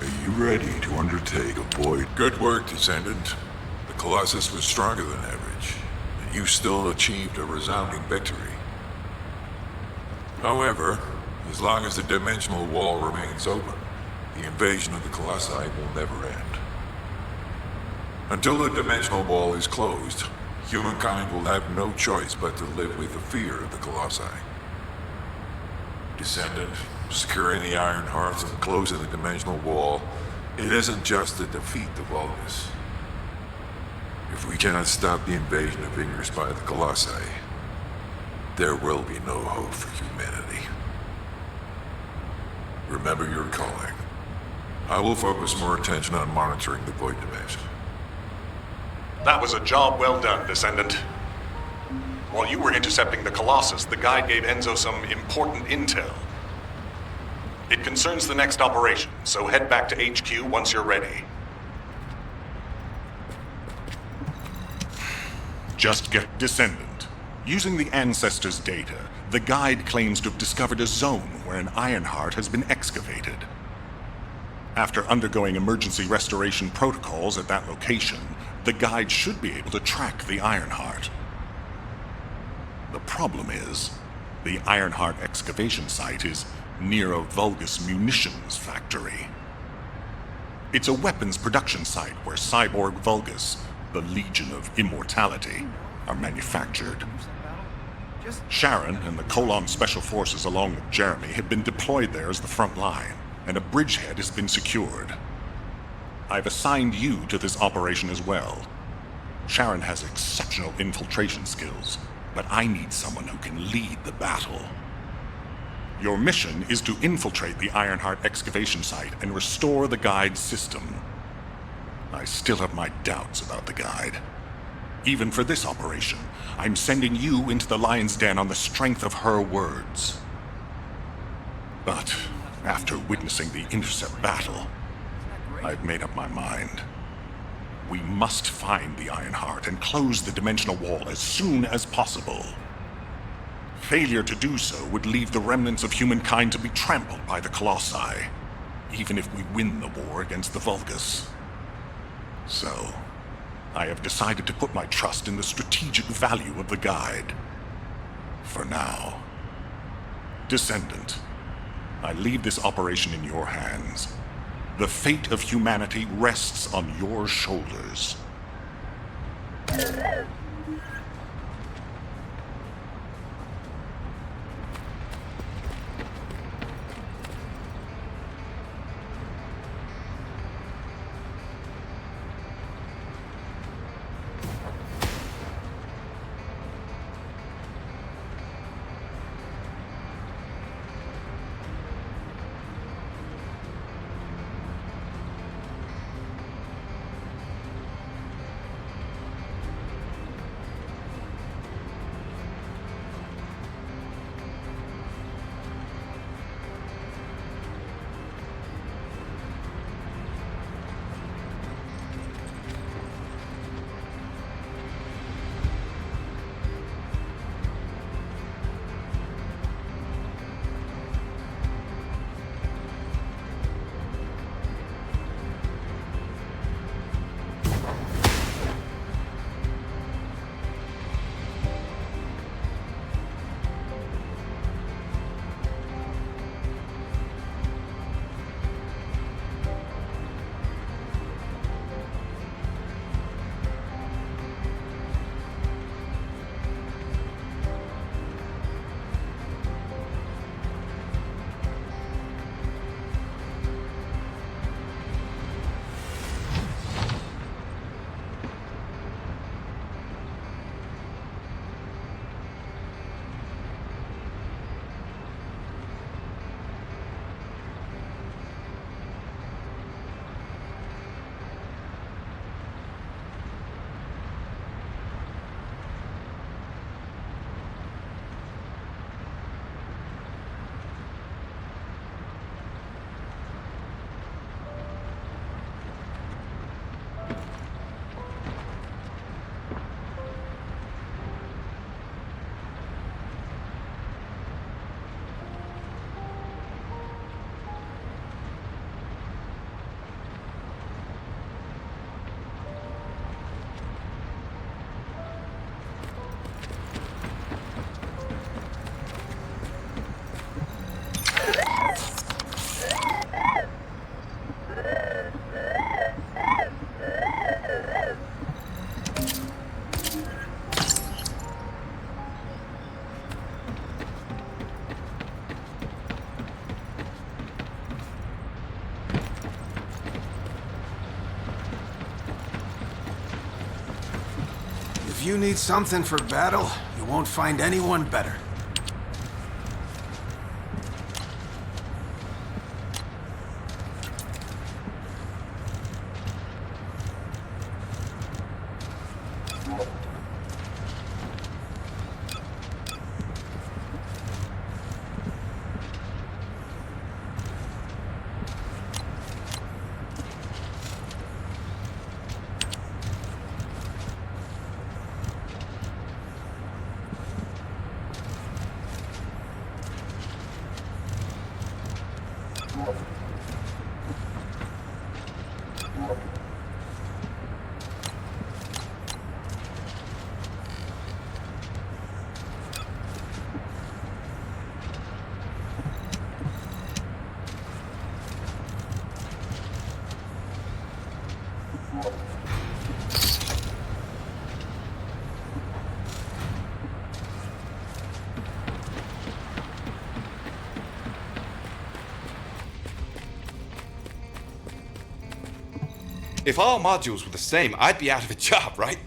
Are you ready to undertake a void? Good work, Descendant. The Colossus was stronger than average, and you still achieved a resounding victory. However, as long as the dimensional wall remains open, the invasion of the Colossi will never end. Until the dimensional wall is closed, humankind will have no choice but to live with the fear of the Colossi. Descendant, securing the Iron Hearts and closing the dimensional wall, it isn't just to defeat the Vulgus. If we cannot stop the invasion of Ingress by the Colossi, there will be no hope for humanity. Remember your calling. I will focus more attention on monitoring the Void Dimension. That was a job well done, Descendant. While you were intercepting the Colossus, the guide gave Enzo some important intel. It concerns the next operation, so head back to HQ once you're ready. Just get Descendant. Using the Ancestors' data, the guide claims to have discovered a zone where an Ironheart has been excavated. After undergoing emergency restoration protocols at that location, the guide should be able to track the Ironheart. The problem is, the Ironheart excavation site is near a Vulgus munitions factory. It's a weapons production site where cyborg Vulgus, the Legion of Immortality, are manufactured. Sharon and the Colon Special Forces along with Jeremy have been deployed there as the front line, and a bridgehead has been secured. I've assigned you to this operation as well. Sharon has exceptional infiltration skills, but I need someone who can lead the battle. Your mission is to infiltrate the Ironheart excavation site and restore the guide's system. I still have my doubts about the guide. Even for this operation, I'm sending you into the lion's den on the strength of her words. But after witnessing the intercept battle, I've made up my mind. We must find the Ironheart and close the dimensional wall as soon as possible. Failure to do so would leave the remnants of humankind to be trampled by the Colossi, even if we win the war against the Vulgus. So, I have decided to put my trust in the strategic value of the guide. For now. Descendant, I leave this operation in your hands. The fate of humanity rests on your shoulders. you need something for battle, you won't find anyone better. If all modules were the same, I'd be out of a job, right?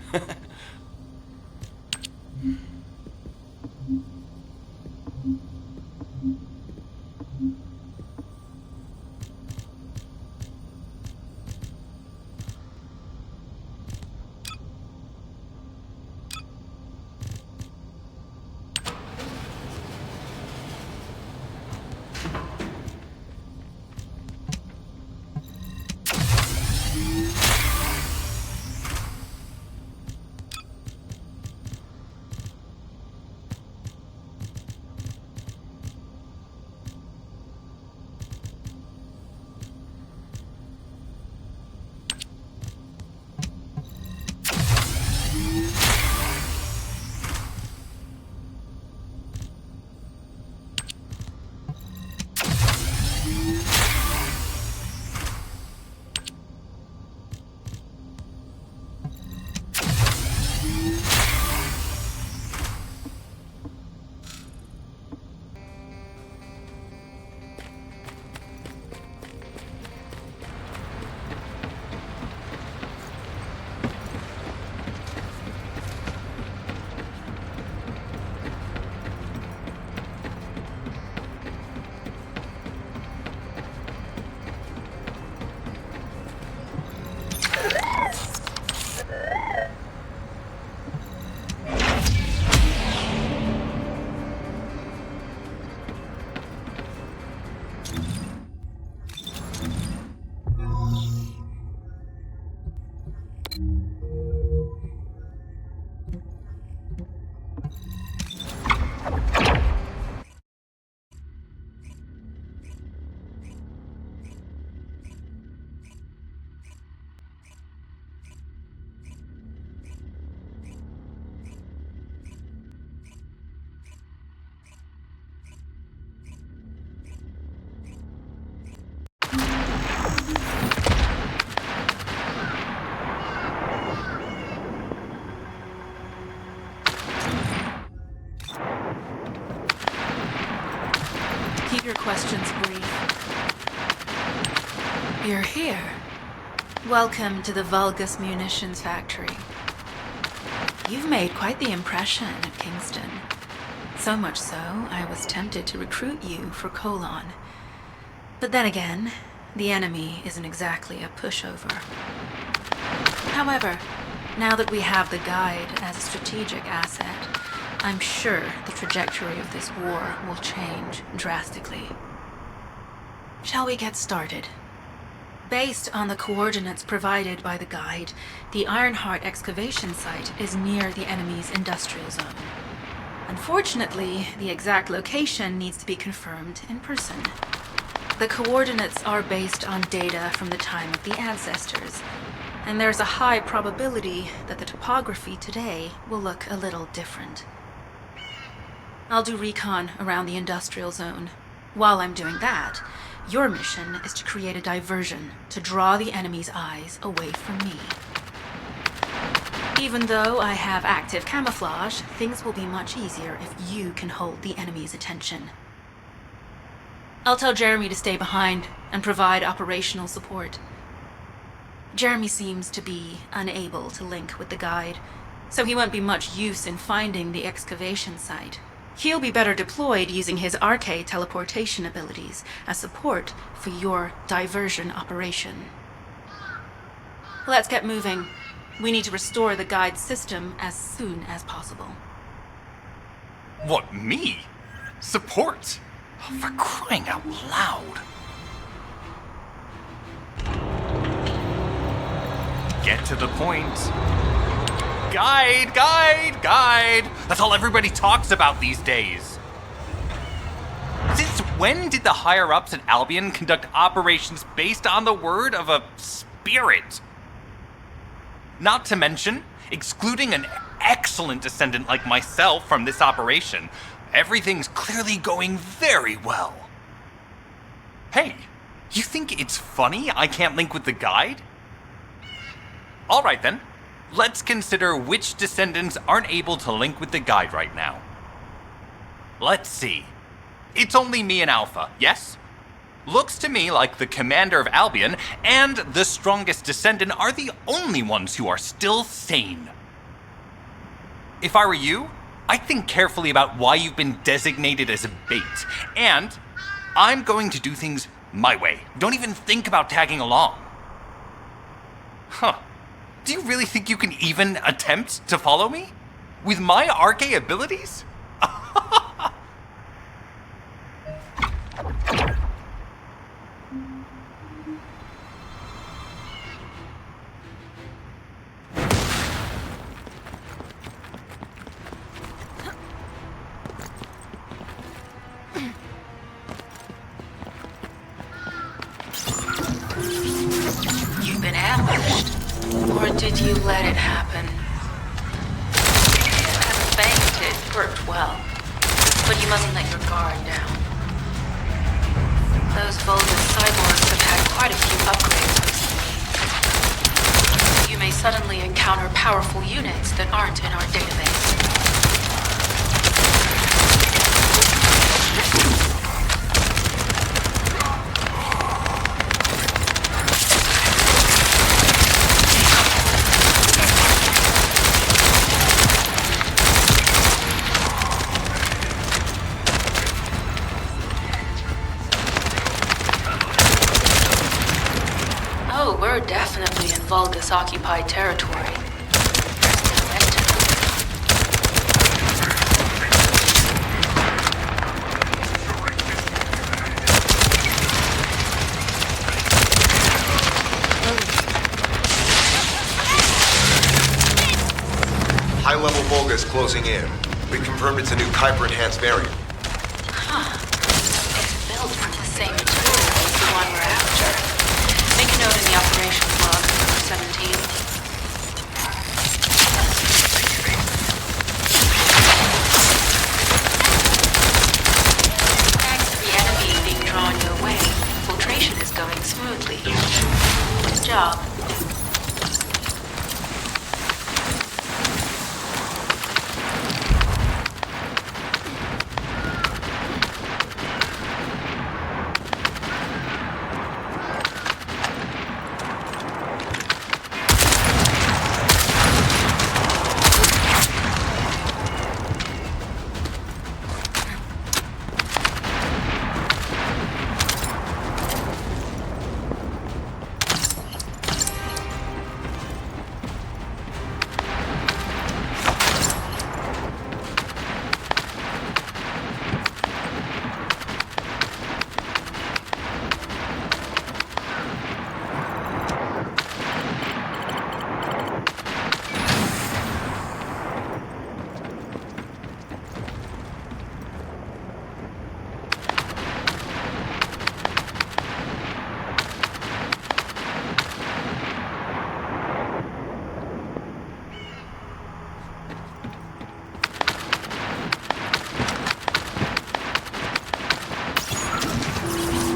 Keep your questions brief. You're here. Welcome to the Vulgus Munitions Factory. You've made quite the impression at Kingston. So much so, I was tempted to recruit you for Colon. But then again, the enemy isn't exactly a pushover. However, now that we have the Guide as a strategic asset, I'm sure the trajectory of this war will change drastically. Shall we get started? Based on the coordinates provided by the Guide, the Ironheart excavation site is near the enemy's industrial zone. Unfortunately, the exact location needs to be confirmed in person. The coordinates are based on data from the time of the ancestors, and there's a high probability that the topography today will look a little different. I'll do recon around the industrial zone. While I'm doing that, your mission is to create a diversion to draw the enemy's eyes away from me. Even though I have active camouflage, things will be much easier if you can hold the enemy's attention. I'll tell Jeremy to stay behind and provide operational support. Jeremy seems to be unable to link with the Guide, so he won't be much use in finding the excavation site. He'll be better deployed using his RK teleportation abilities as support for your diversion operation. Let's get moving. We need to restore the guide system as soon as possible. What, me? Support? Oh, for crying out loud. Get to the point. Guide, guide, guide! That's all everybody talks about these days. Since when did the higher-ups at Albion conduct operations based on the word of a spirit? Not to mention, excluding an excellent descendant like myself from this operation, everything's clearly going very well. Hey, you think it's funny I can't link with the guide? Alright then, let's consider which descendants aren't able to link with the guide right now. Let's see. It's only me and Alpha, yes? Looks to me like the commander of Albion and the strongest descendant are the only ones who are still sane. If I were you, I'd think carefully about why you've been designated as a bait, and I'm going to do things my way. Don't even think about tagging along. Huh. Do you really think you can even attempt to follow me? With my RK abilities? You've been ambushed. Or did you let it happen? That fainted worked well, but you mustn't let your guard down. Those Vulgus cyborgs have had quite a few upgrades recently. You may suddenly encounter powerful units that aren't in our database. Oh, we're definitely in Vulgus-occupied territory. High-level Vulgus closing in. We confirmed it's a new Kuiper-enhanced variant. Huh. It's built from the same material as the one we're after. Make a note in the operations log, number 17. Thanks to the enemy being drawn your way, filtration is going smoothly. Good job.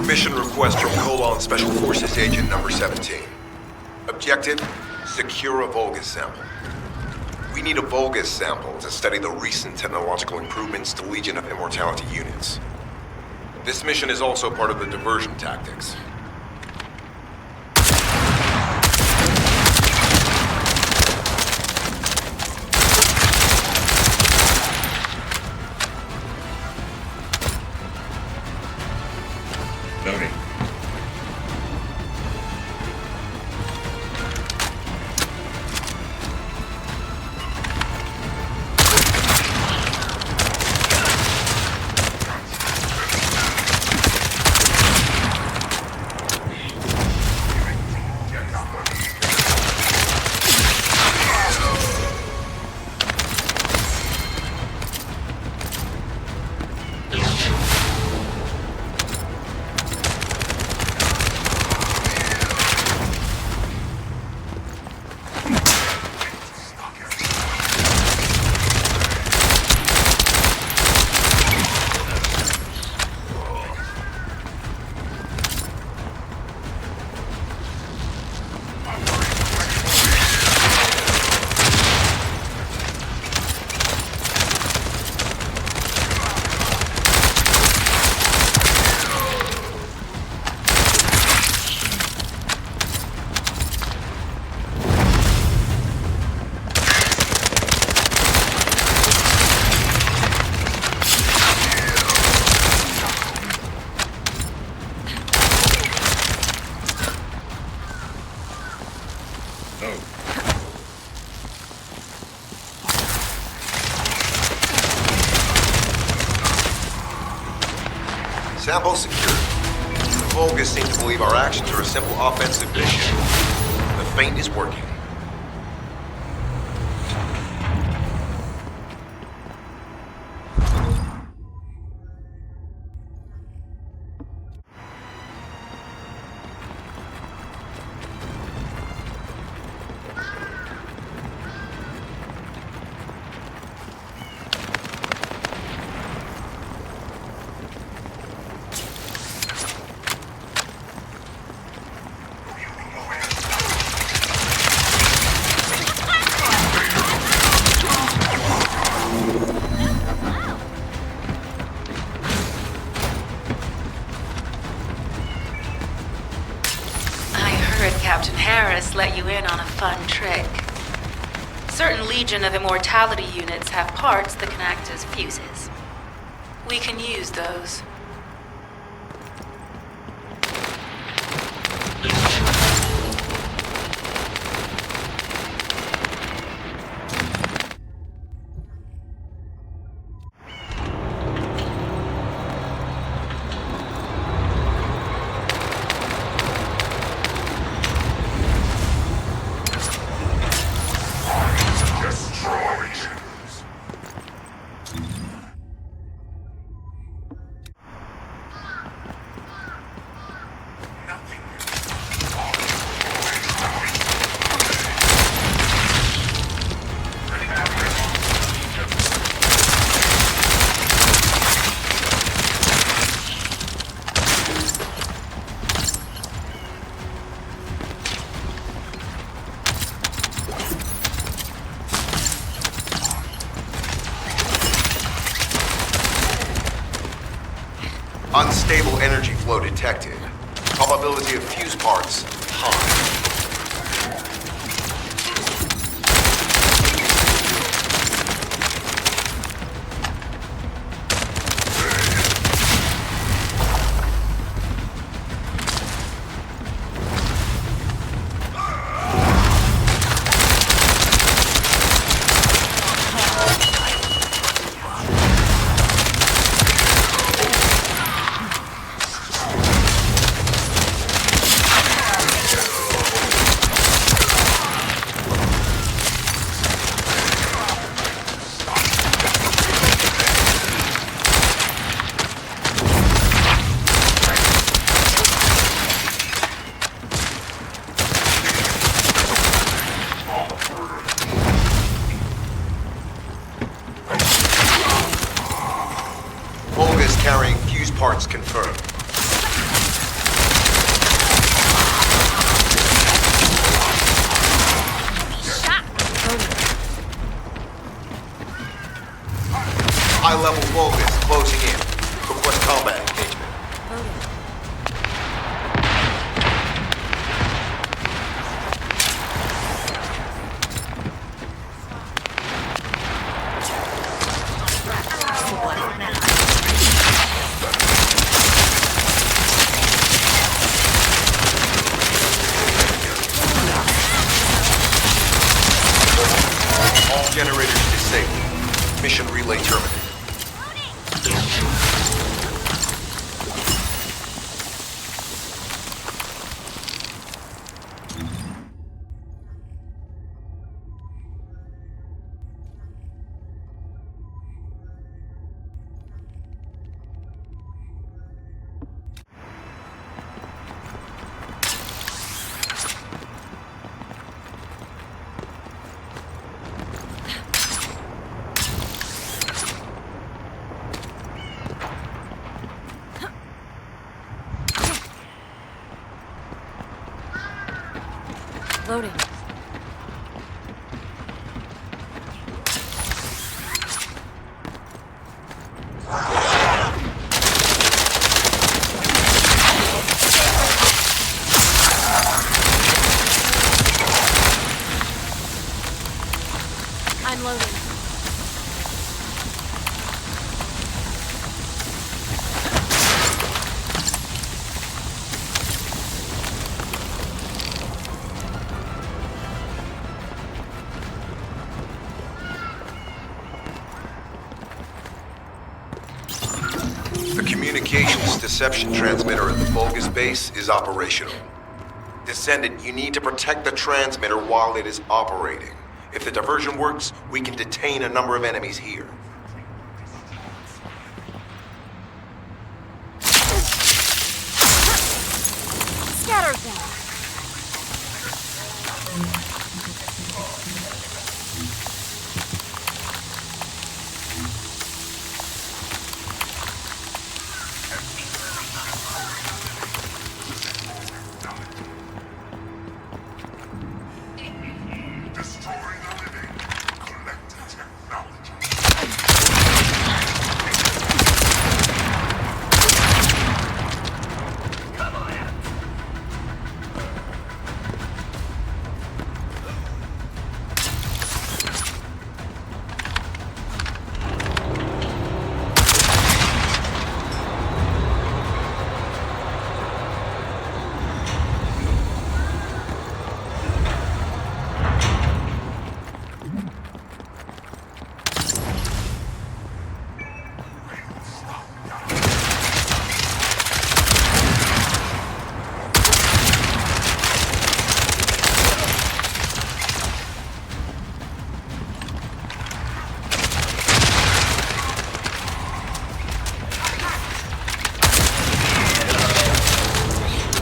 Mission request from Colon Special Forces Agent number 17. Objective, secure a Vulgus sample. We need a Vulgus sample to study the recent technological improvements to Legion of Immortality units. This mission is also part of the diversion tactics. Sample secured. The Vulgus seem to believe our actions are a simple offensive mission. The feint is working. Captain Harris let you in on a fun trick. Certain Legion of Immortality units have parts that can act as fuses. We can use those. Unstable energy flow detected. Probability of fuse parts high. Carrying fuse parts confirmed. High-level Vulgus closing in. Request combat engagement. Generators disabled. Mission relay terminated. Loading. I'm loading. The communications deception transmitter at the Vulgus base is operational. Descendant, you need to protect the transmitter while it is operating. If the diversion works, we can detain a number of enemies here. Scatter them.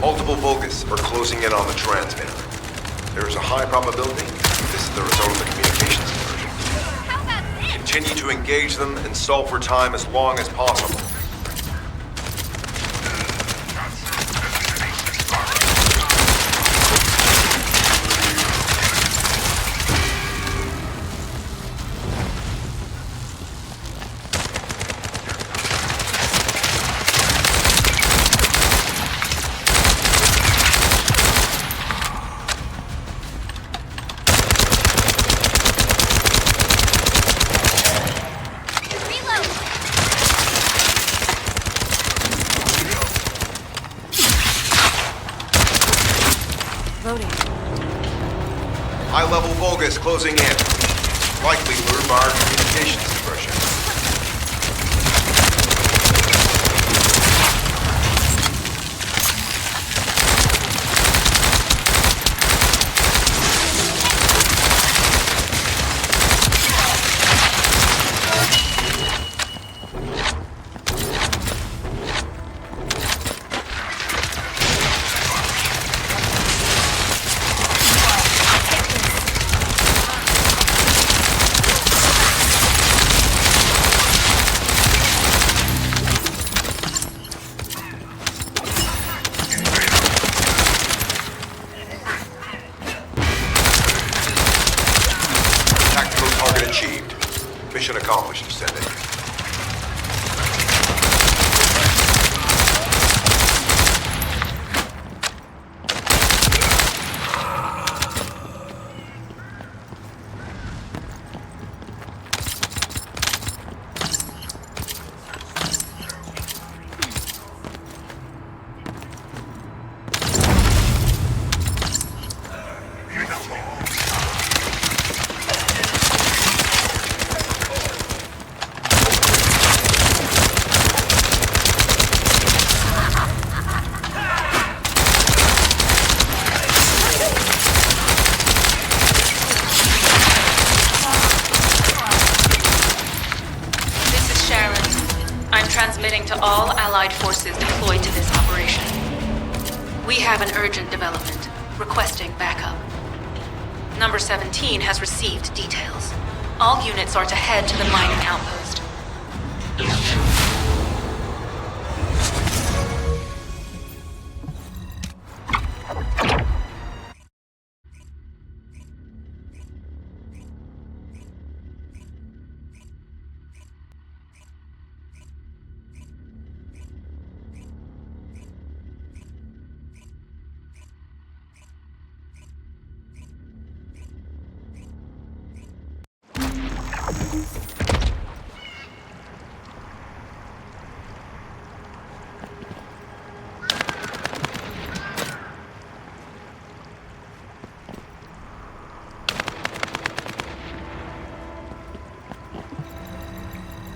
Multiple Vulgus are closing in on the transmitter. There is a high probability this is the result of the communications diversion. Continue to engage them and stall for time as long as possible. High-level Vulgus closing in. Likely lured by our communications diversion. Mission accomplished, Descendant. Transmitting to all Allied forces deployed to this operation. We have an urgent development, requesting backup. Number 17 has received details. All units are to head to the mining outpost.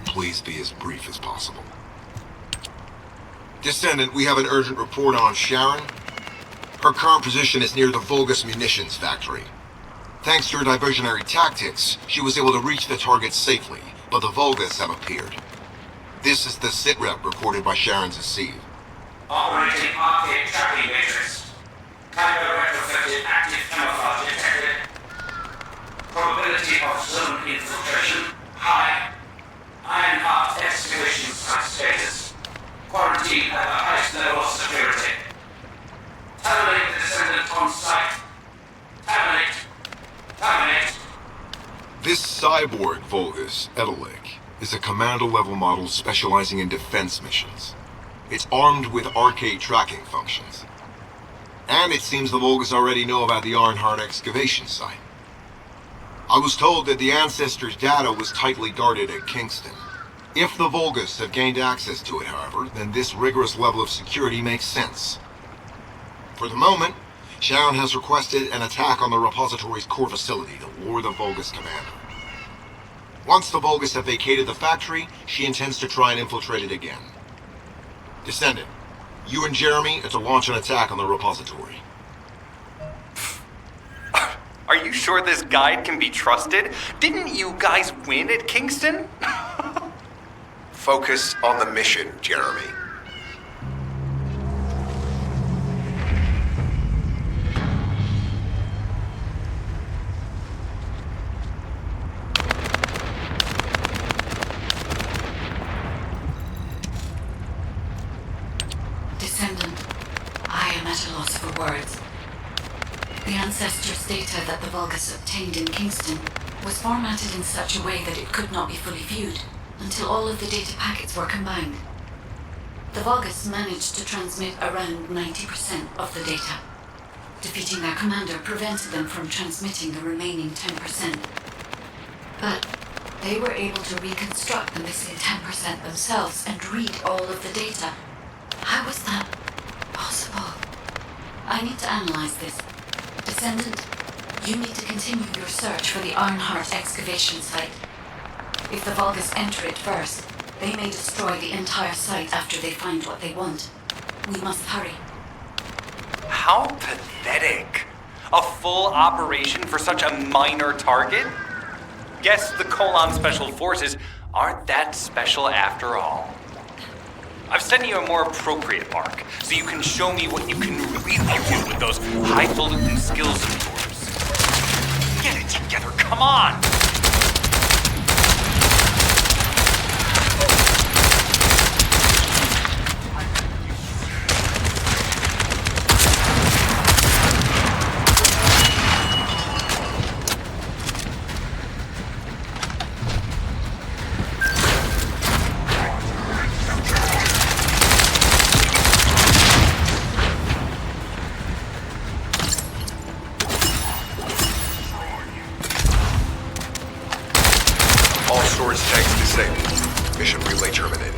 Please be as brief as possible. Descendant, we have an urgent report on Sharon. Her current position is near the Vulgus munitions factory. Thanks to her diversionary tactics, she was able to reach the target safely, but the Vulgus have appeared. This is the sitrep reported by Sharon's Asiv. Operating arcade tracking matrix. Type of retrofitted active camouflage detected. Probability of zone infiltration high. Ironheart excavation site status. Quarantine at the highest level of security. Terminate the Descendant on site. Terminate. Terminate. This cyborg Vulgus, Edelik, is a commando-level model specializing in defense missions. It's armed with arcade tracking functions. And it seems the Vulgus already know about the Ironheart excavation site. I was told that the Ancestors' data was tightly guarded at Kingston. If the Vulgus have gained access to it, however, then this rigorous level of security makes sense. For the moment, Sharon has requested an attack on the repository's core facility to lure the Vulgus commander. Once the Vulgus have vacated the factory, she intends to try and infiltrate it again. Descendant, you and Jeremy are to launch an attack on the repository. Are you sure this guide can be trusted? Didn't you guys win at Kingston? Focus on the mission, Jeremy. Descendant, I am at a loss for words. The Ancestors' data that the Vulgus obtained in Kingston was formatted in such a way that it could not be fully viewed until all of the data packets were combined. The Vulgus managed to transmit around 90% of the data. Defeating their commander prevented them from transmitting the remaining 10%. But they were able to reconstruct the missing 10% themselves and read all of the data. How was that possible? I need to analyze this. Descendant, you need to continue your search for the Ironheart excavation site. If the Vulgus enter it first, they may destroy the entire site after they find what they want. We must hurry. How pathetic. A full operation for such a minor target? Guess the Colon Special Forces aren't that special after all. I've sent you a more appropriate mark, so you can show me what you can really do with those highfalutin skills of yours. Get it together, come on! Mission relay terminated.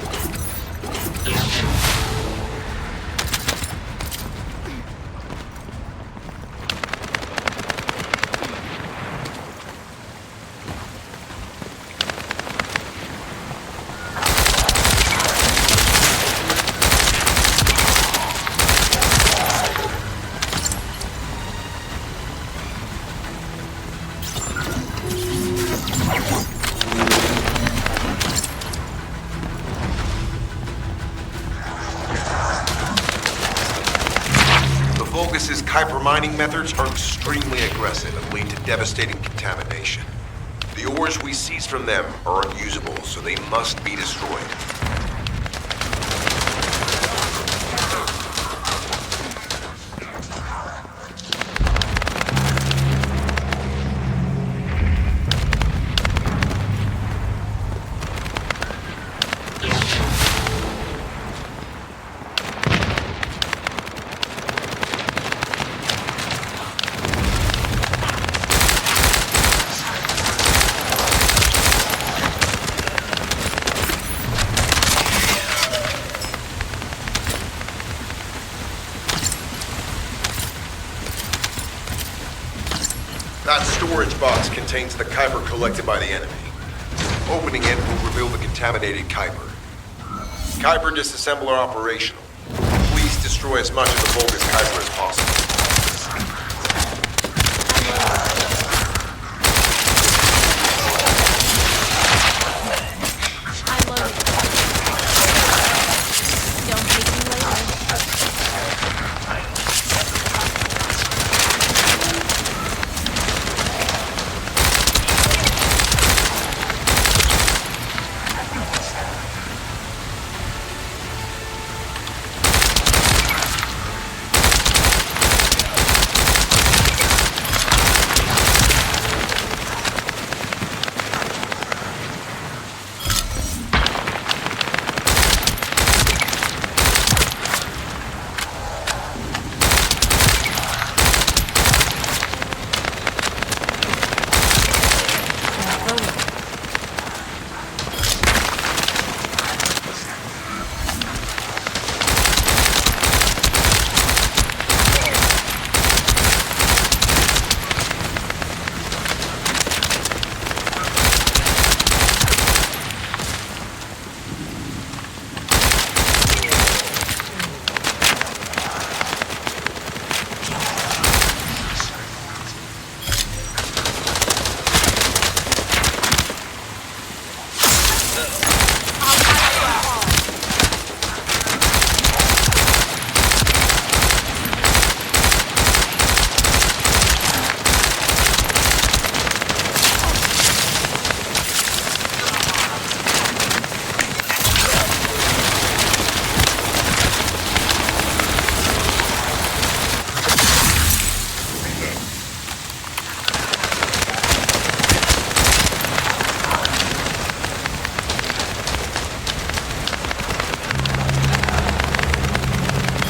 Vulgus's Kuiper mining methods are extremely aggressive and lead to devastating contamination. The ores we seize from them are unusable, so they must be destroyed. That storage box contains the Kuiper collected by the enemy. Opening it will reveal the contaminated Kuiper. Kuiper disassembler operational. destroy as much of the Vulgus Kaiser as possible. I'm loaded. Don't hate me later.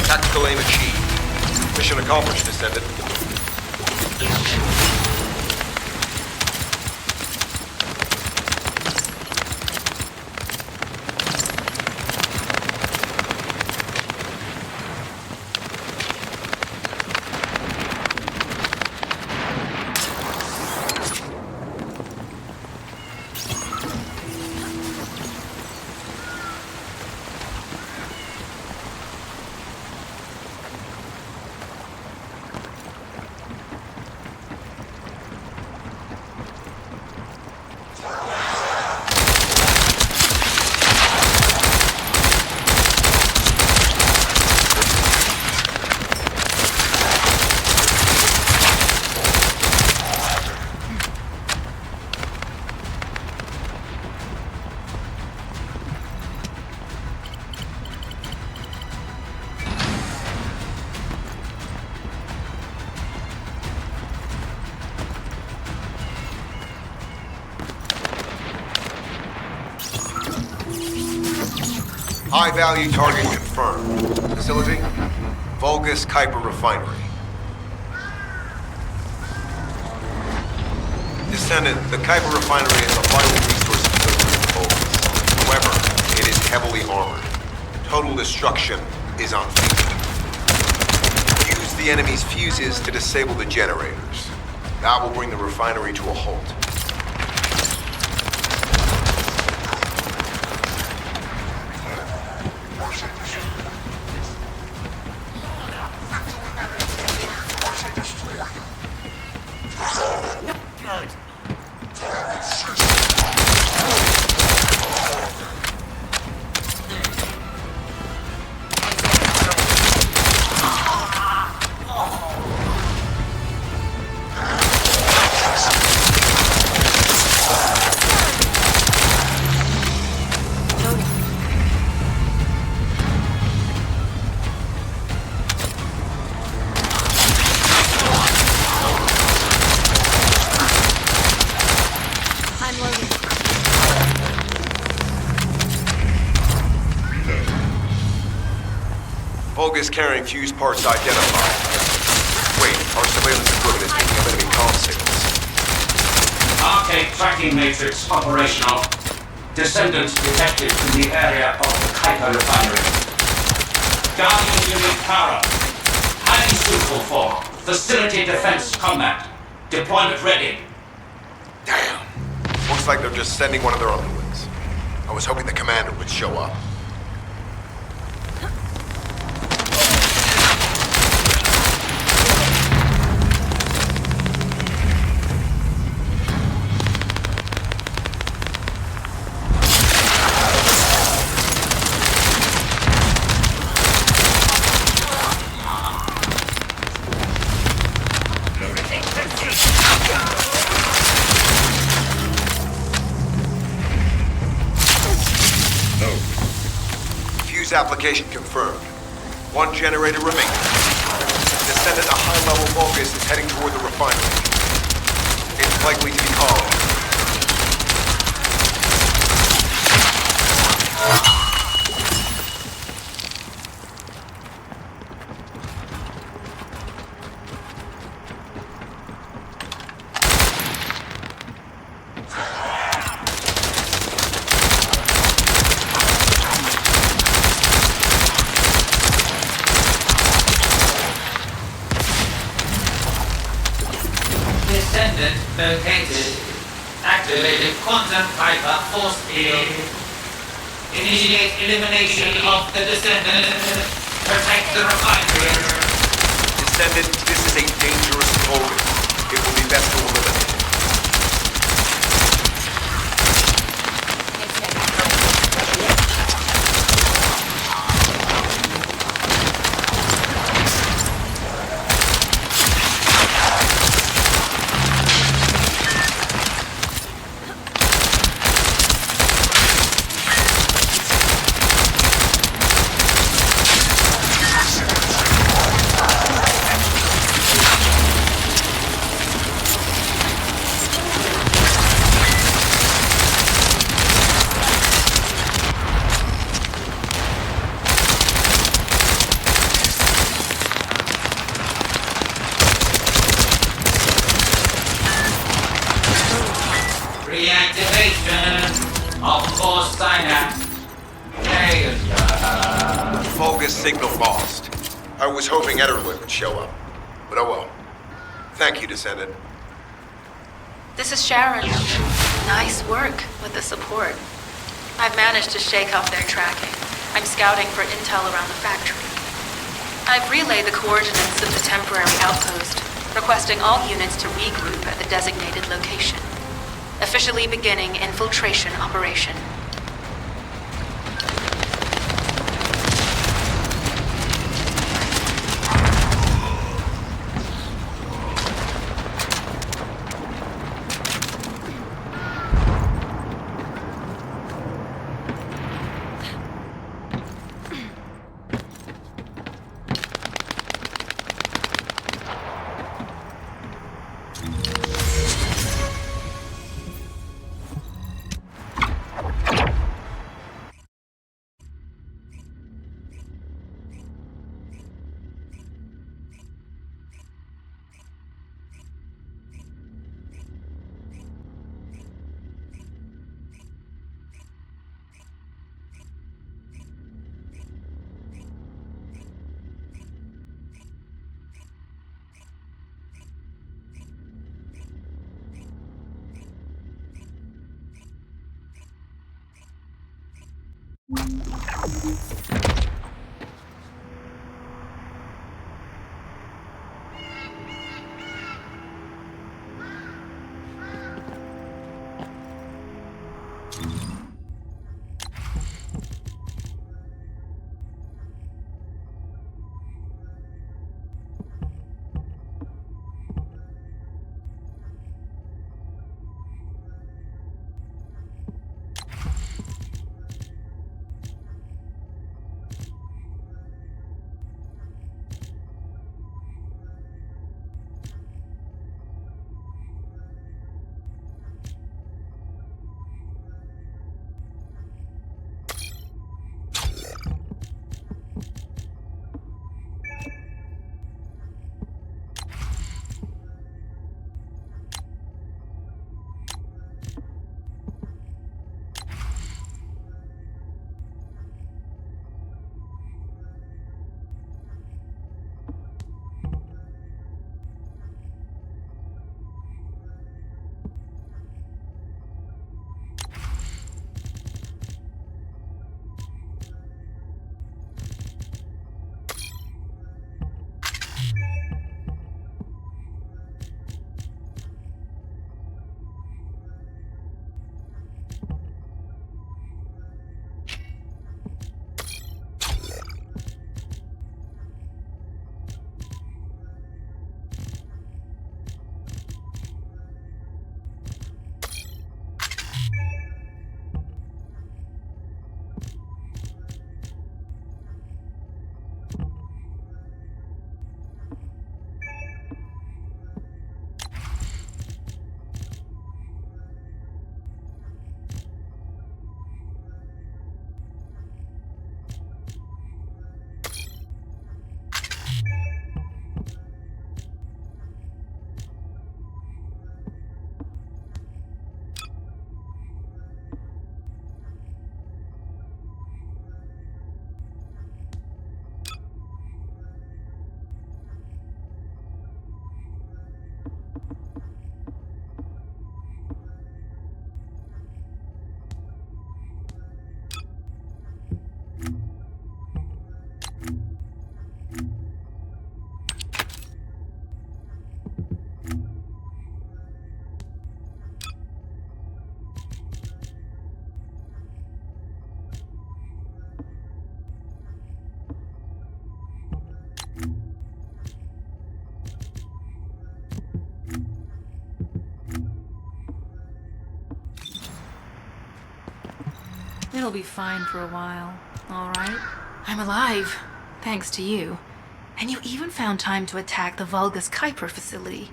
Tactical aim achieved. Mission accomplished, Descendant. High-value target confirmed. Facility? Vulgus Kuiper Refinery. Descendant, the Kuiper Refinery is a vital resource delivery to Vulgus. However, it is heavily armored. Total destruction is unfeasible. Use the enemy's fuses to disable the generators. That will bring the refinery to a halt. Vulgus carrying fuse parts identified. Wait, our surveillance equipment is picking up enemy comm signals. Arcade tracking matrix operational. Descendants detected in the area of the Kuiper refinery. Guardian unit power. Highly suitable for facility defense combat. Deployment ready. Damn. Looks like they're just sending one of their underlings. I was hoping the commander would show up. Use application confirmed. One generator remaining. Descendant, a high-level Vulgus is heading toward the refinery. It's likely to be calm. Descendant located. Activated quantum Kuiper force field. Initiate elimination of the Descendant. Protect the refinery. Descendant, this is a dangerous Vulgus. It will be best to eliminate it. Reactivation of force synapse. Vulgus signal lost. I was hoping Ederlin would show up. But oh well. Thank you, Descendant. This is Sharon. Nice work with the support. I've managed to shake off their tracking. I'm scouting for intel around the factory. I've relayed the coordinates of the temporary outpost, requesting all units to regroup at the designated location. Officially beginning infiltration operation. It'll be fine for a while, all right? I'm alive, thanks to you. And you even found time to attack the Vulgus Kuiper facility.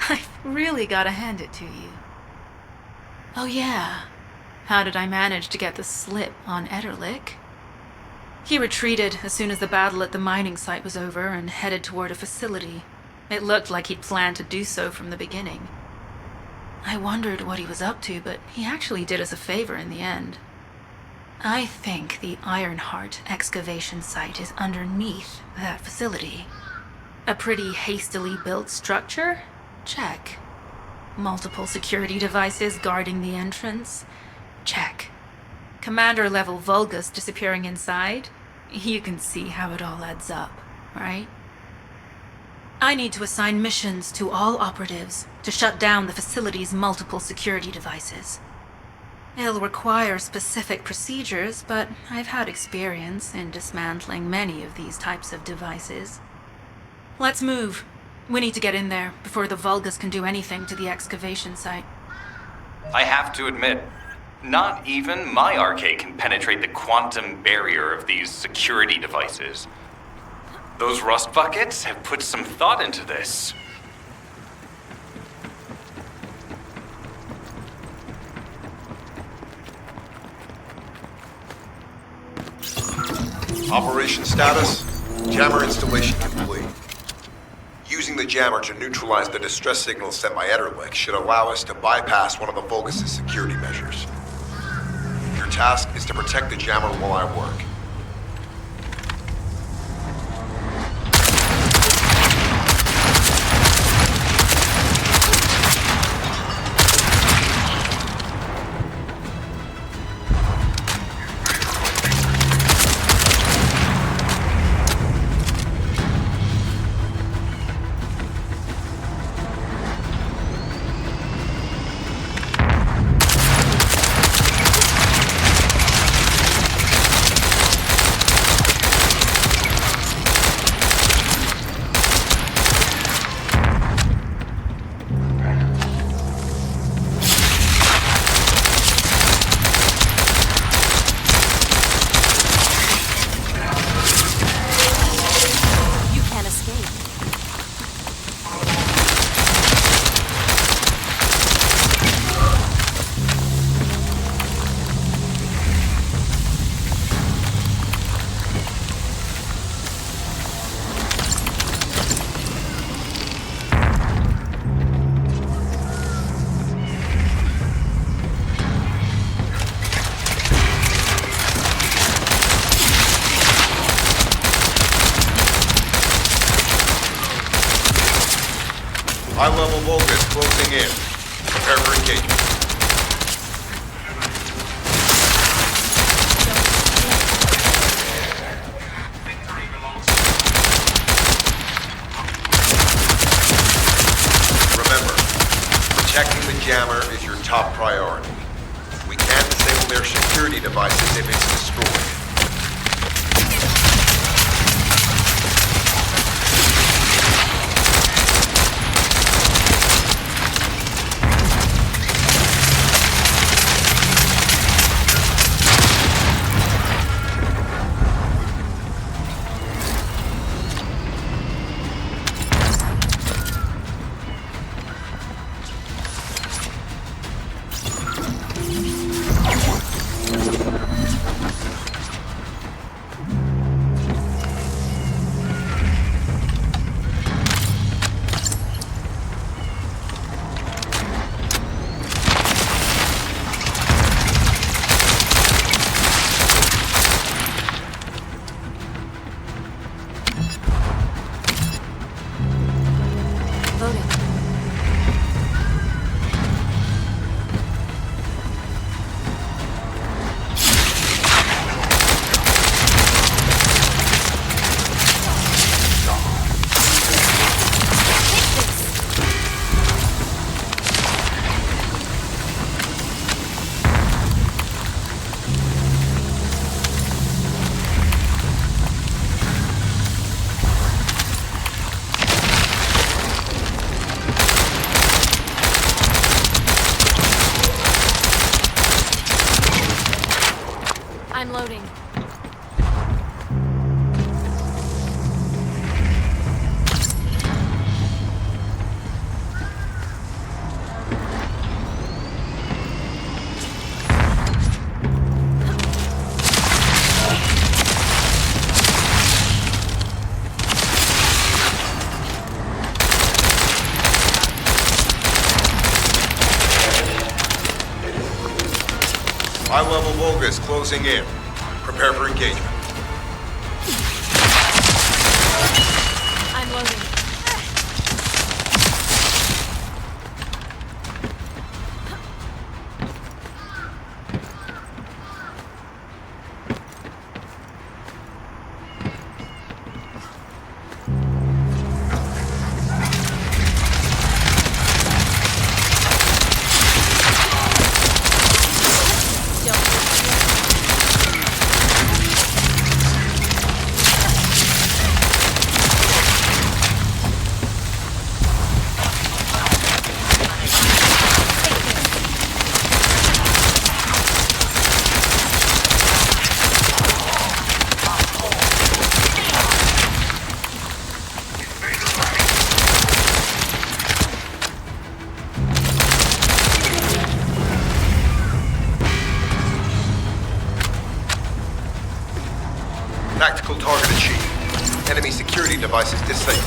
I've really gotta hand it to you. Oh yeah, how did I manage to get the slip on Ederlich? He retreated as soon as the battle at the mining site was over and headed toward a facility. It looked like he'd planned to do so from the beginning. I wondered what he was up to, but he actually did us a favor in the end. I think the Ironheart excavation site is underneath that facility. A pretty hastily built structure? Check. Multiple security devices guarding the entrance? Check. Commander-level Vulgus disappearing inside? You can see how it all adds up, right? I need to assign missions to all operatives to shut down the facility's multiple security devices. It'll require specific procedures, but I've had experience in dismantling many of these types of devices. Let's move. We need to get in there before the Vulgus can do anything to the excavation site. I have to admit, not even my RK can penetrate the quantum barrier of these security devices. Those rust buckets have put some thought into this. Operation status, jammer installation complete. Using the jammer to neutralize the distress signals sent by Ederlich should allow us to bypass one of the Vulgus' security measures. Your task is to protect the jammer while I work. High-level Vulgus closing in. Prepare for engagement. Remember, protecting the jammer is your top priority. We can't disable their security devices if it's destroyed. High-level Vulgus closing in. Prepare for engagement. I'm loading. Tactical target achieved. Enemy security devices disabled.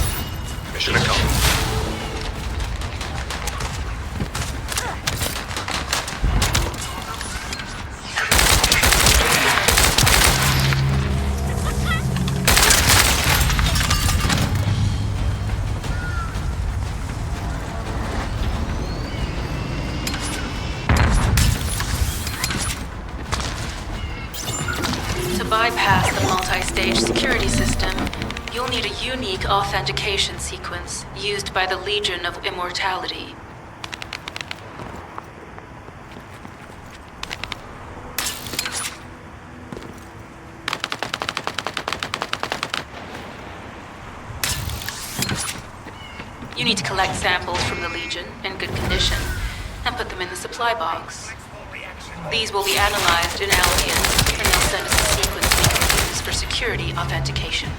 Mission accomplished. To bypass the multi-stage security system, you'll need a unique authentication sequence used by the Legion of Immortality. You need to collect samples from the Legion in good condition and put them in the supply box. These will be analyzed in Albion, and they'll send us a sequence we can use for security authentication.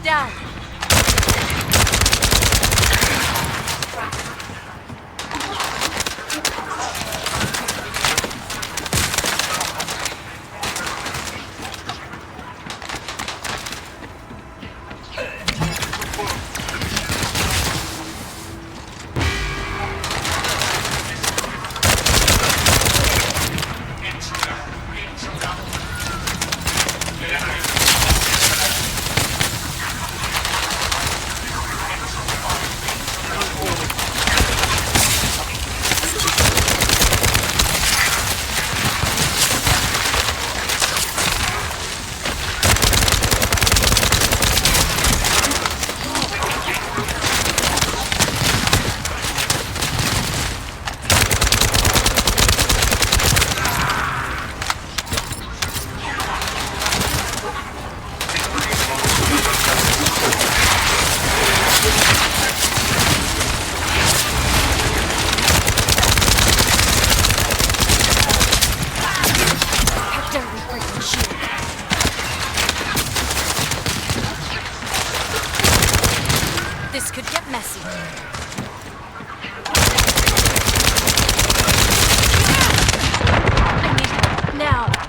down. could get messy. I need help now.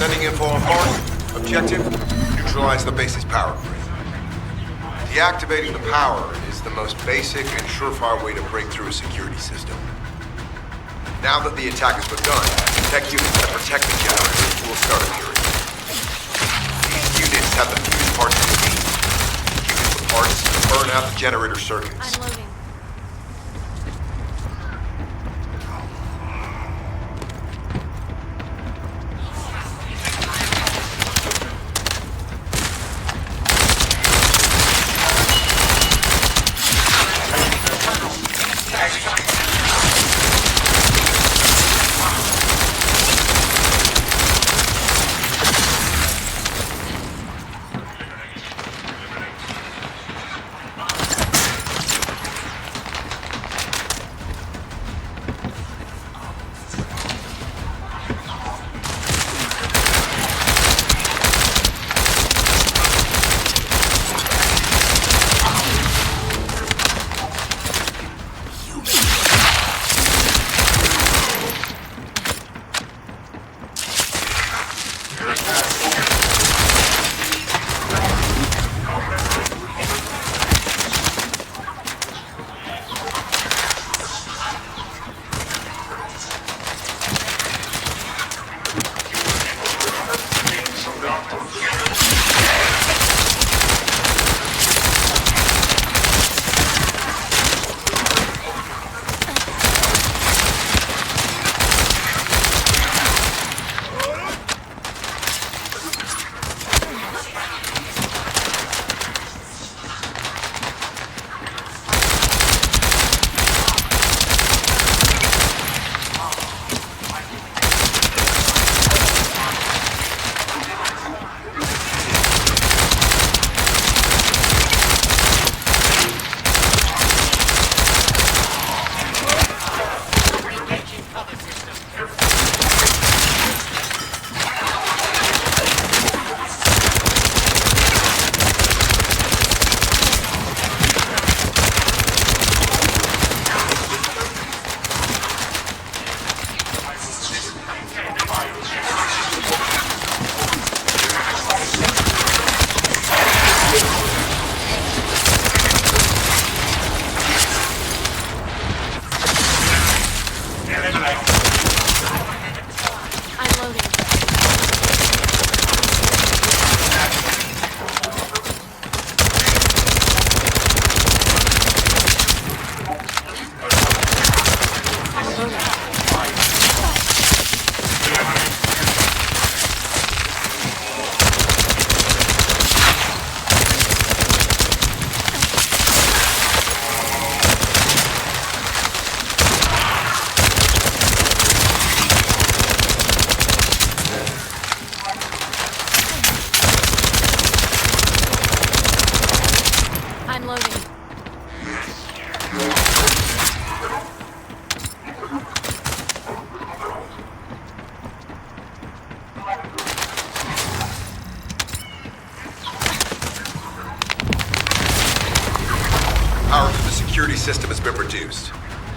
Sending info on mark. Objective, neutralize the base's power grid. Deactivating the power is the most basic and surefire way to break through a security system. Now that the attack has begun, tech units that protect the generators will start appearing. These units have the fuse parts they need. Use the parts to burn out the generator circuits. I'm loading.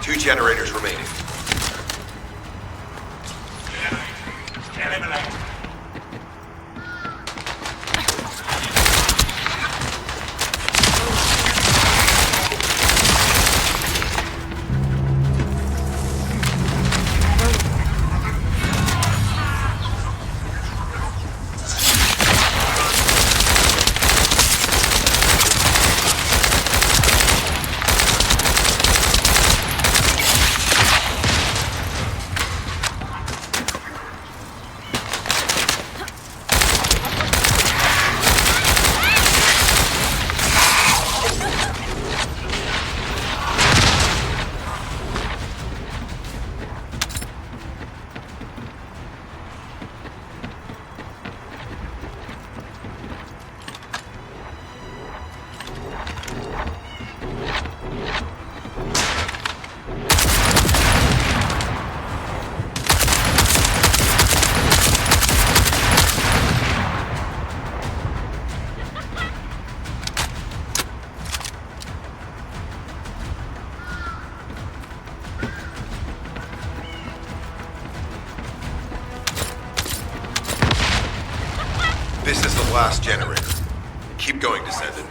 2 generators remaining. Eliminate. This is the last generator. Keep going, Descendant.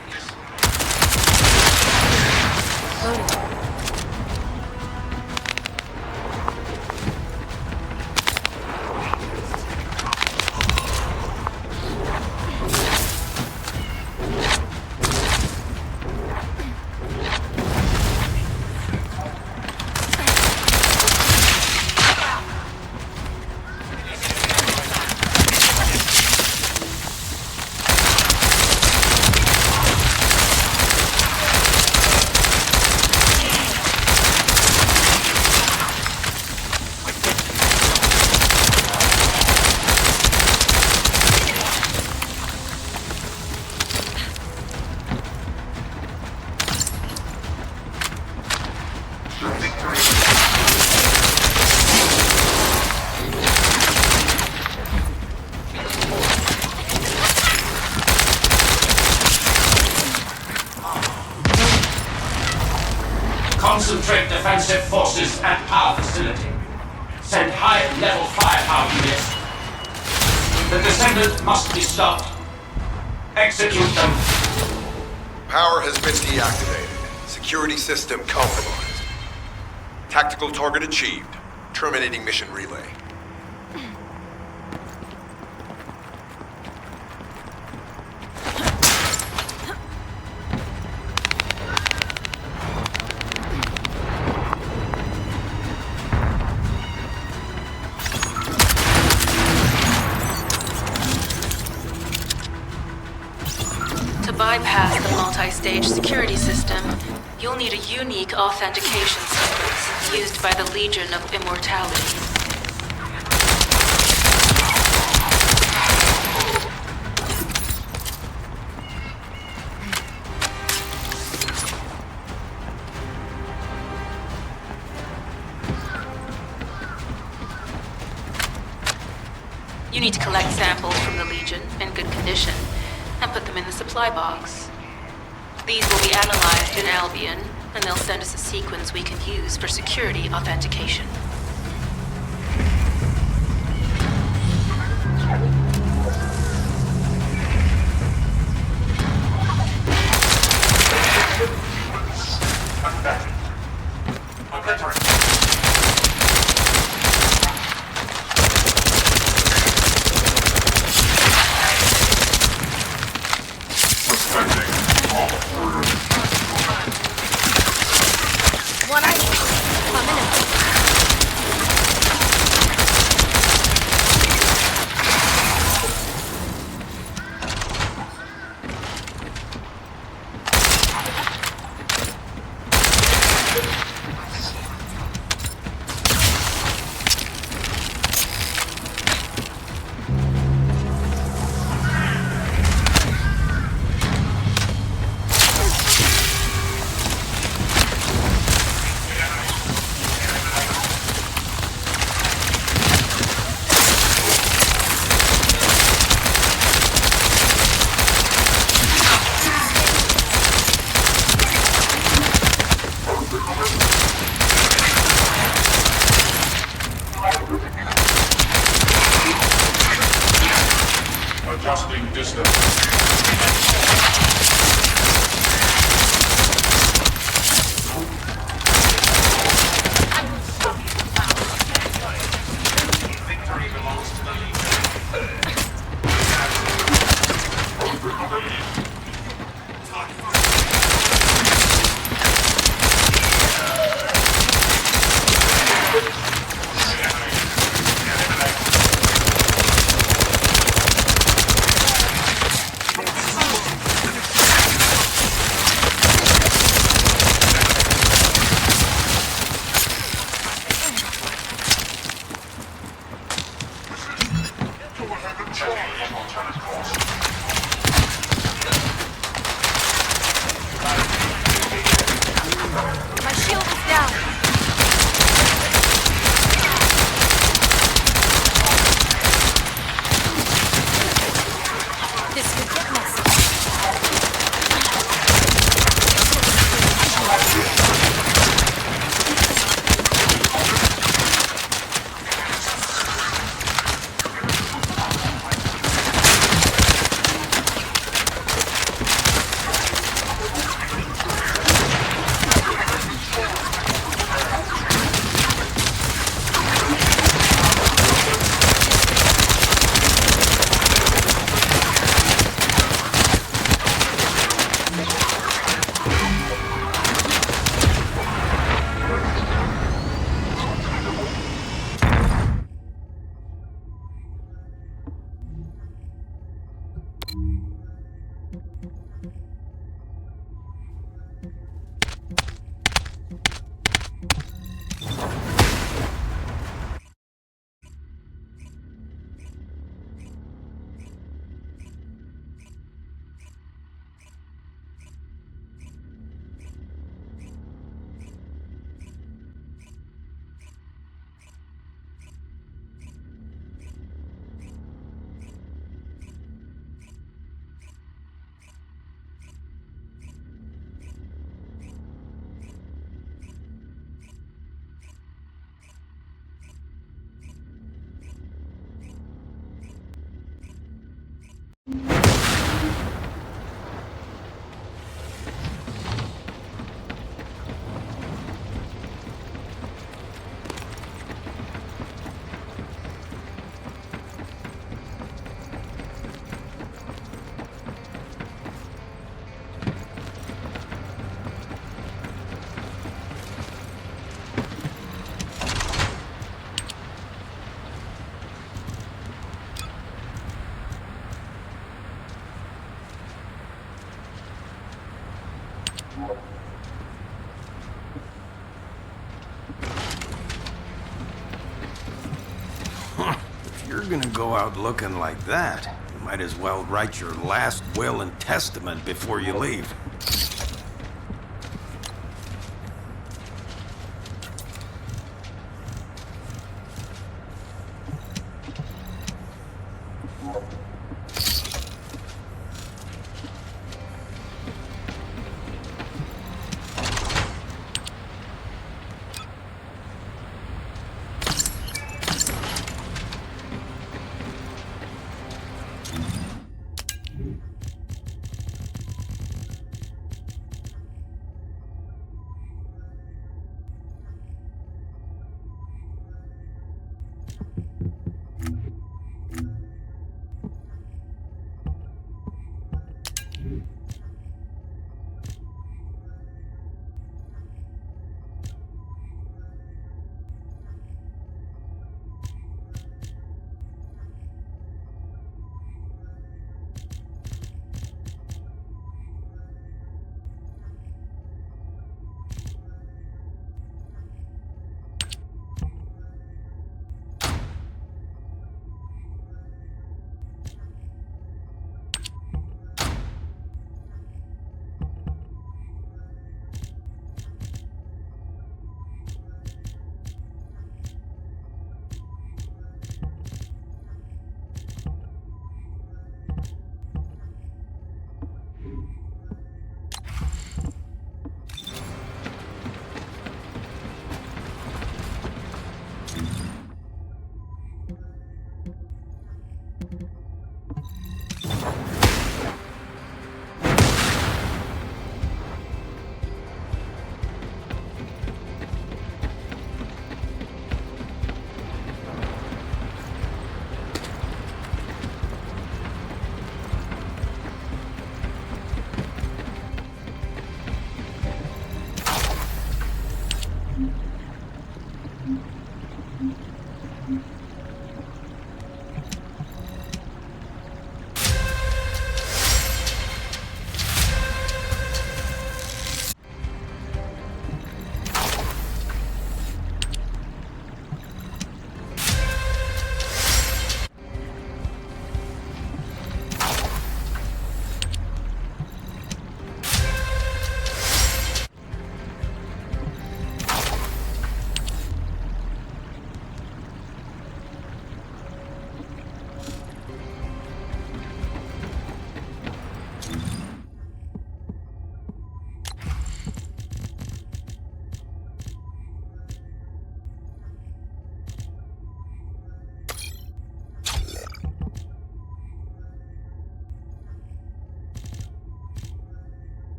Concentrate defensive forces at our facility. Send high-level firepower units. The Descendant must be stopped. Execute them. Power has been deactivated. Security system compromised. Tactical target achieved. Terminating mission relay. To bypass the multi-stage security system, you'll need a unique authentication sequence used by the Legion of Immortality. You need to collect samples from the Legion in good condition and put them in the supply box. These will be analyzed in Albion, and they'll send us a sequence we can use for security authentication. One eye. 1 minute. Adjusting distance. Victory belongs to the Legion. My shield is down. This could get messy. If you're gonna go out looking like that, you might as well write your last will and testament before you leave.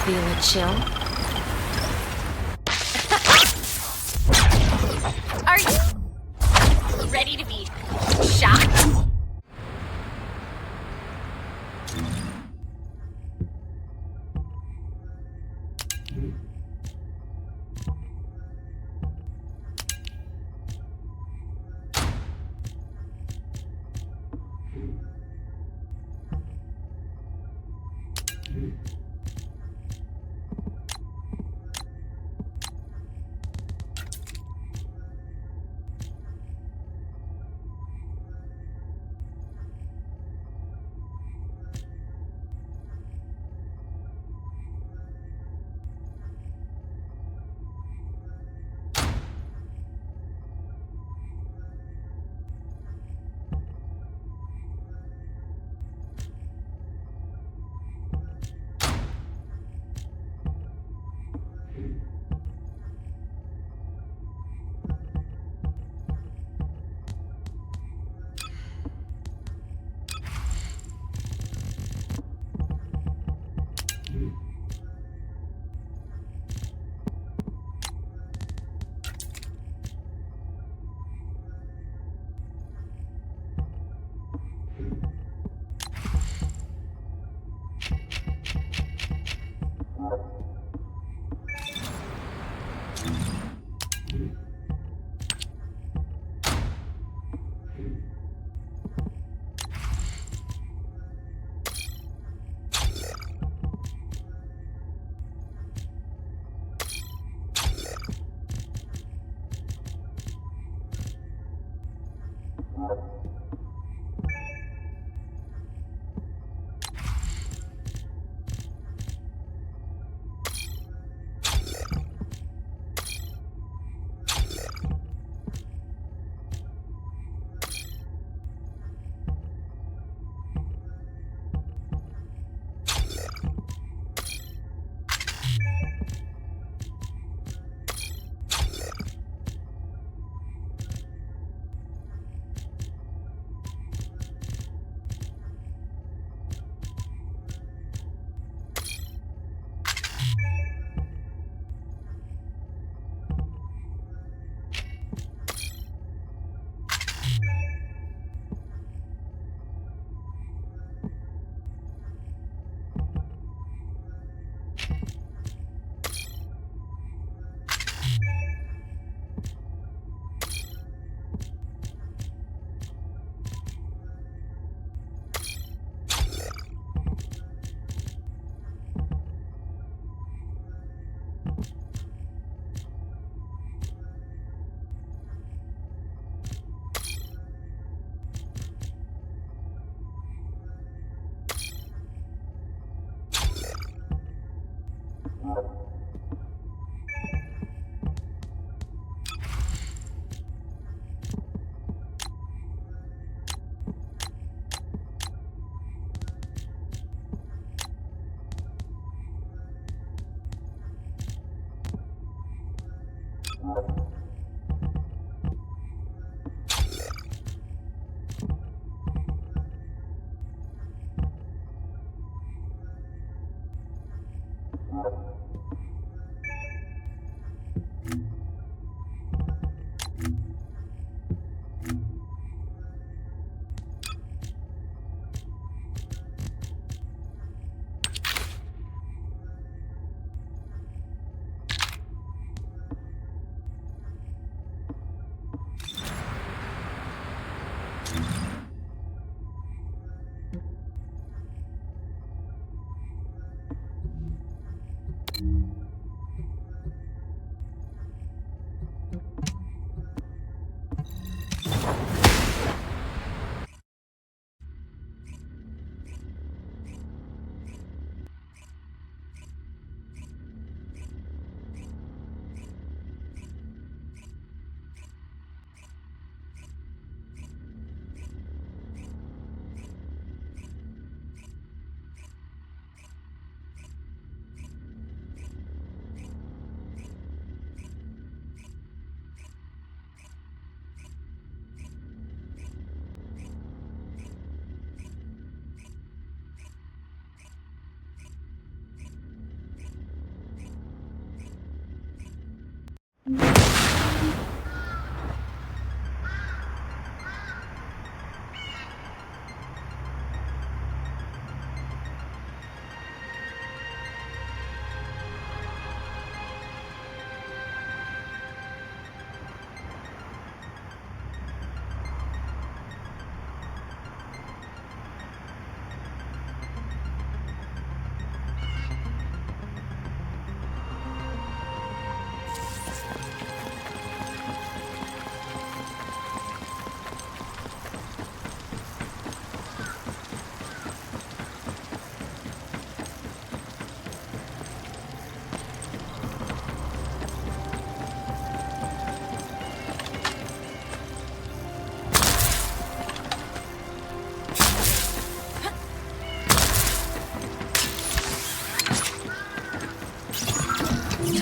Feel a chill? Are you ready to be shot? To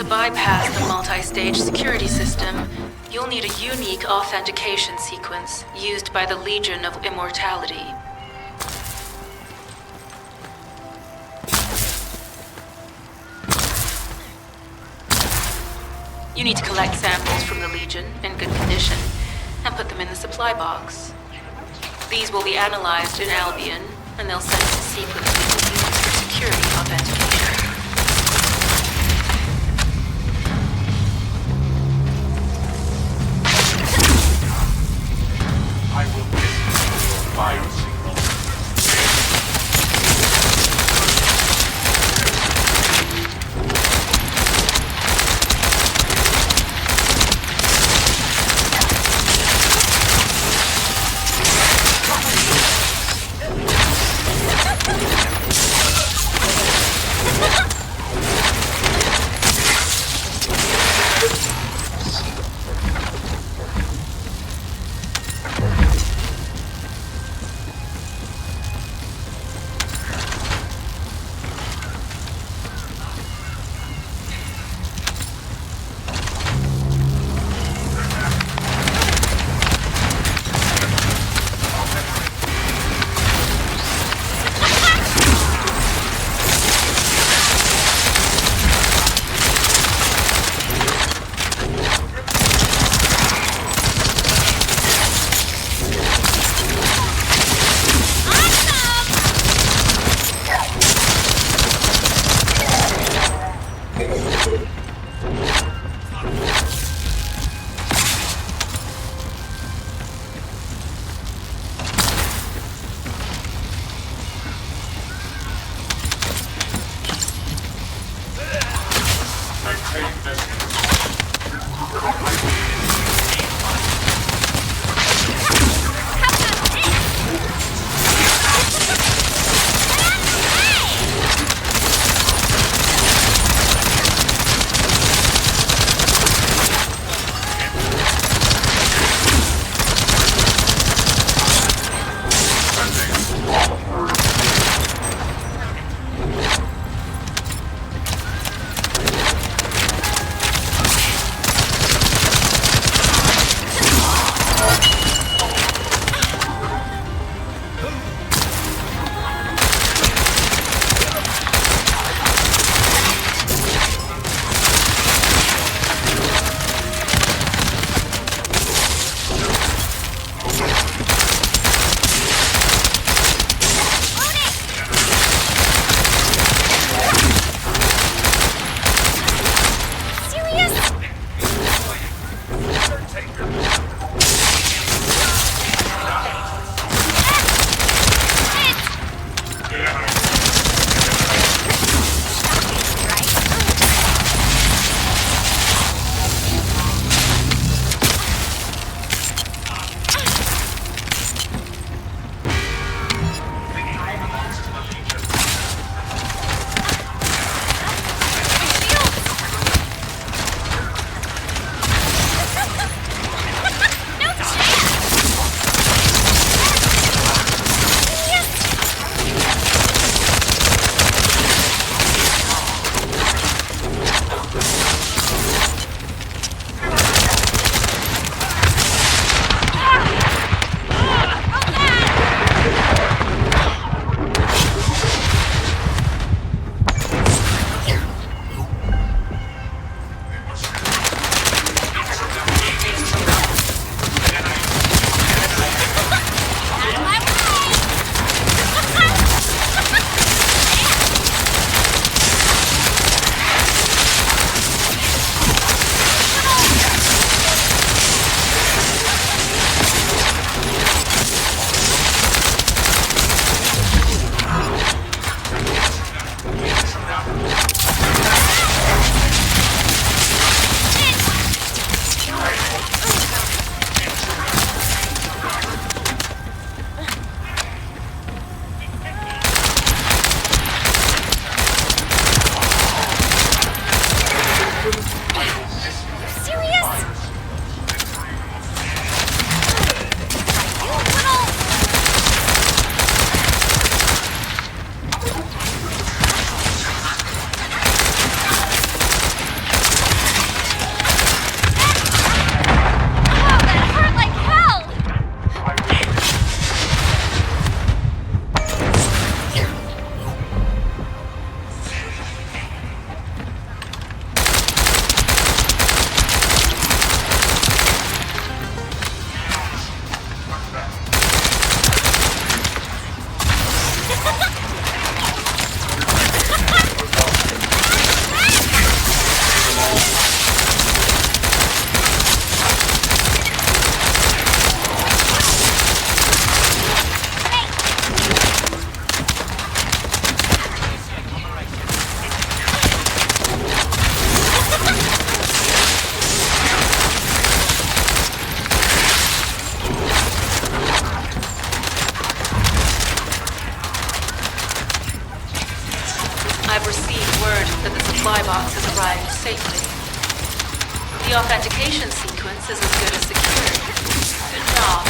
bypass the multi-stage security system, you'll need a unique authentication sequence used by the Legion of Immortality. You need to collect samples from the Legion in good condition and put them in the supply box. These will be analyzed in Albion, and they'll send us a sequence we will use for security authentication. I will listen to your fire signal. received word that the supply box has arrived safely. The authentication sequence is as good as secured. Good job.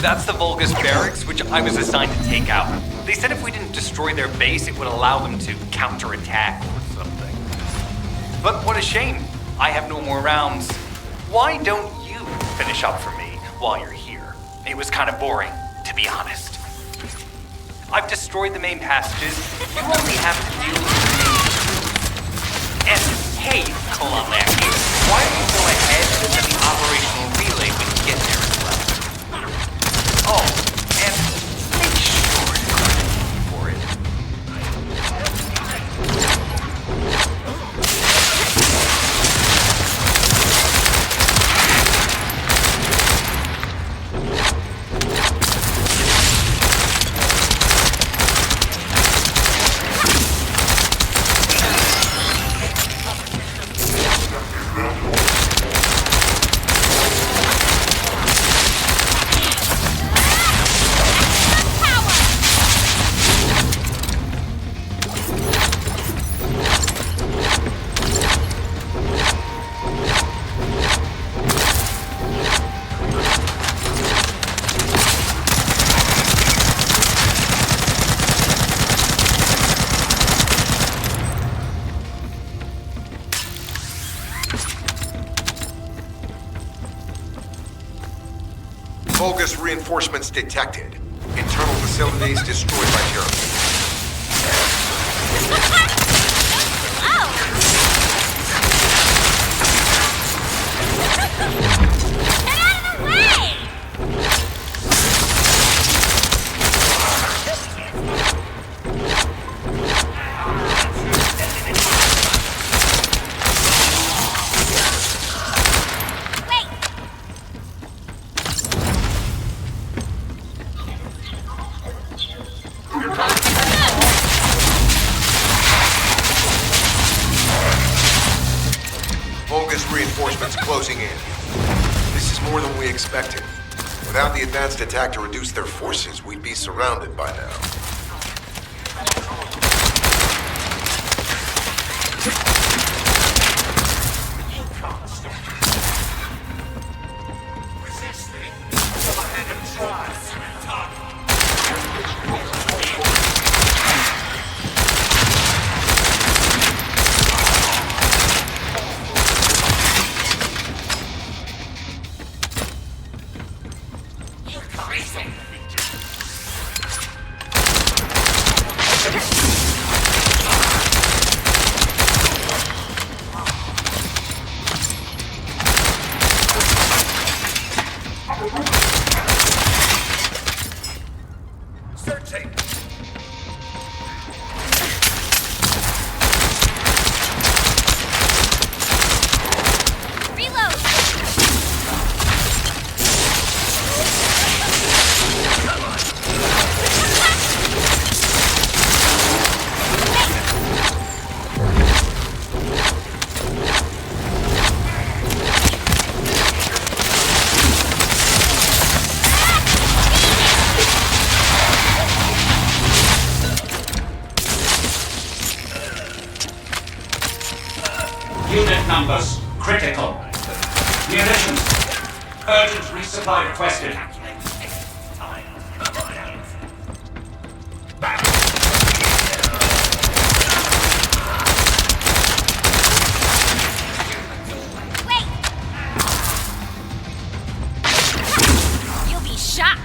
That's the Vulgus barracks, which I was assigned to take out. They said if we didn't destroy their base, it would allow them to counterattack or something. But what a shame. I have no more rounds. Why don't you finish up for me while you're here? It was kind of boring, to be honest. I've destroyed the main passages. You only have to deal with the main truth. And hey, hold on there. Why don't you go ahead and send the operational relay when you get there as well? Oh, and make sure to credit me for it. Vulgus reinforcements detected. Internal facilities destroyed by terrorists. Reinforcements closing in. This is more than we expected. Without the advanced attack to reduce their forces, we'd be surrounded by now. Unit numbers critical. Munitions. Urgent resupply requested. You'll be shocked.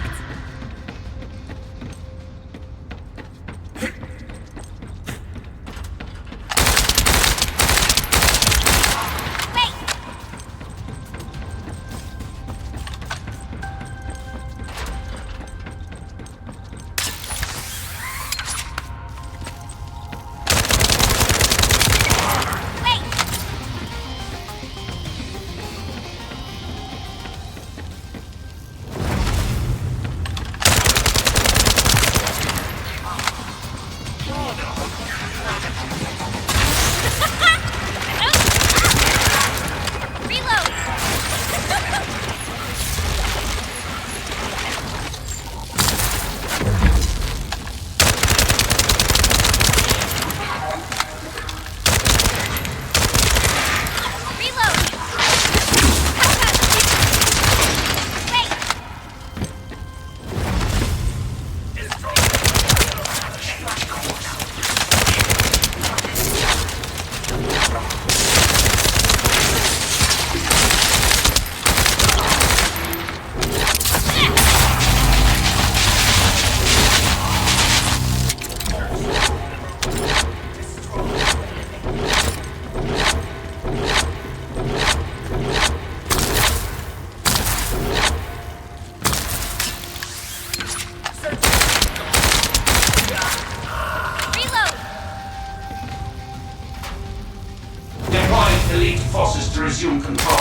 elite forces to resume control.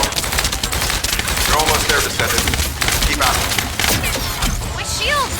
You're almost there, Descendant. Keep out. My shield!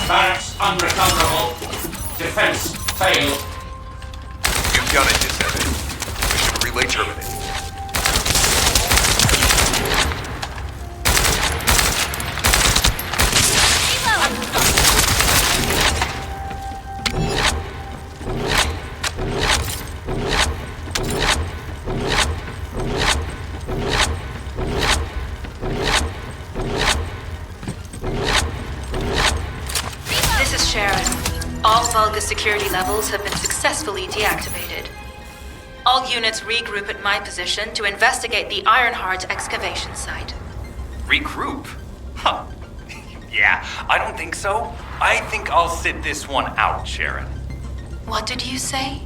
Barracks unrecoverable. Defense failed. You've done it, Descendant. Mission relay terminated. This is Sharon. All Vulgus security levels have been successfully deactivated. All units regroup at my position to investigate the Ironheart excavation site. Regroup? Huh. Yeah, I don't think so. I think I'll sit this one out, Sharon. What did you say?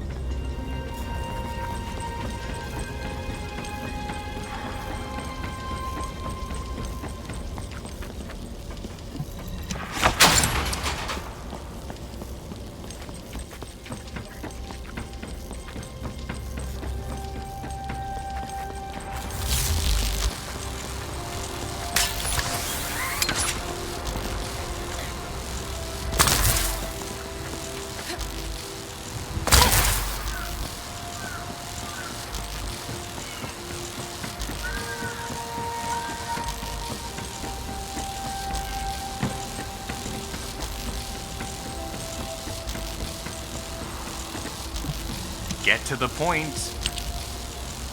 Get to the point.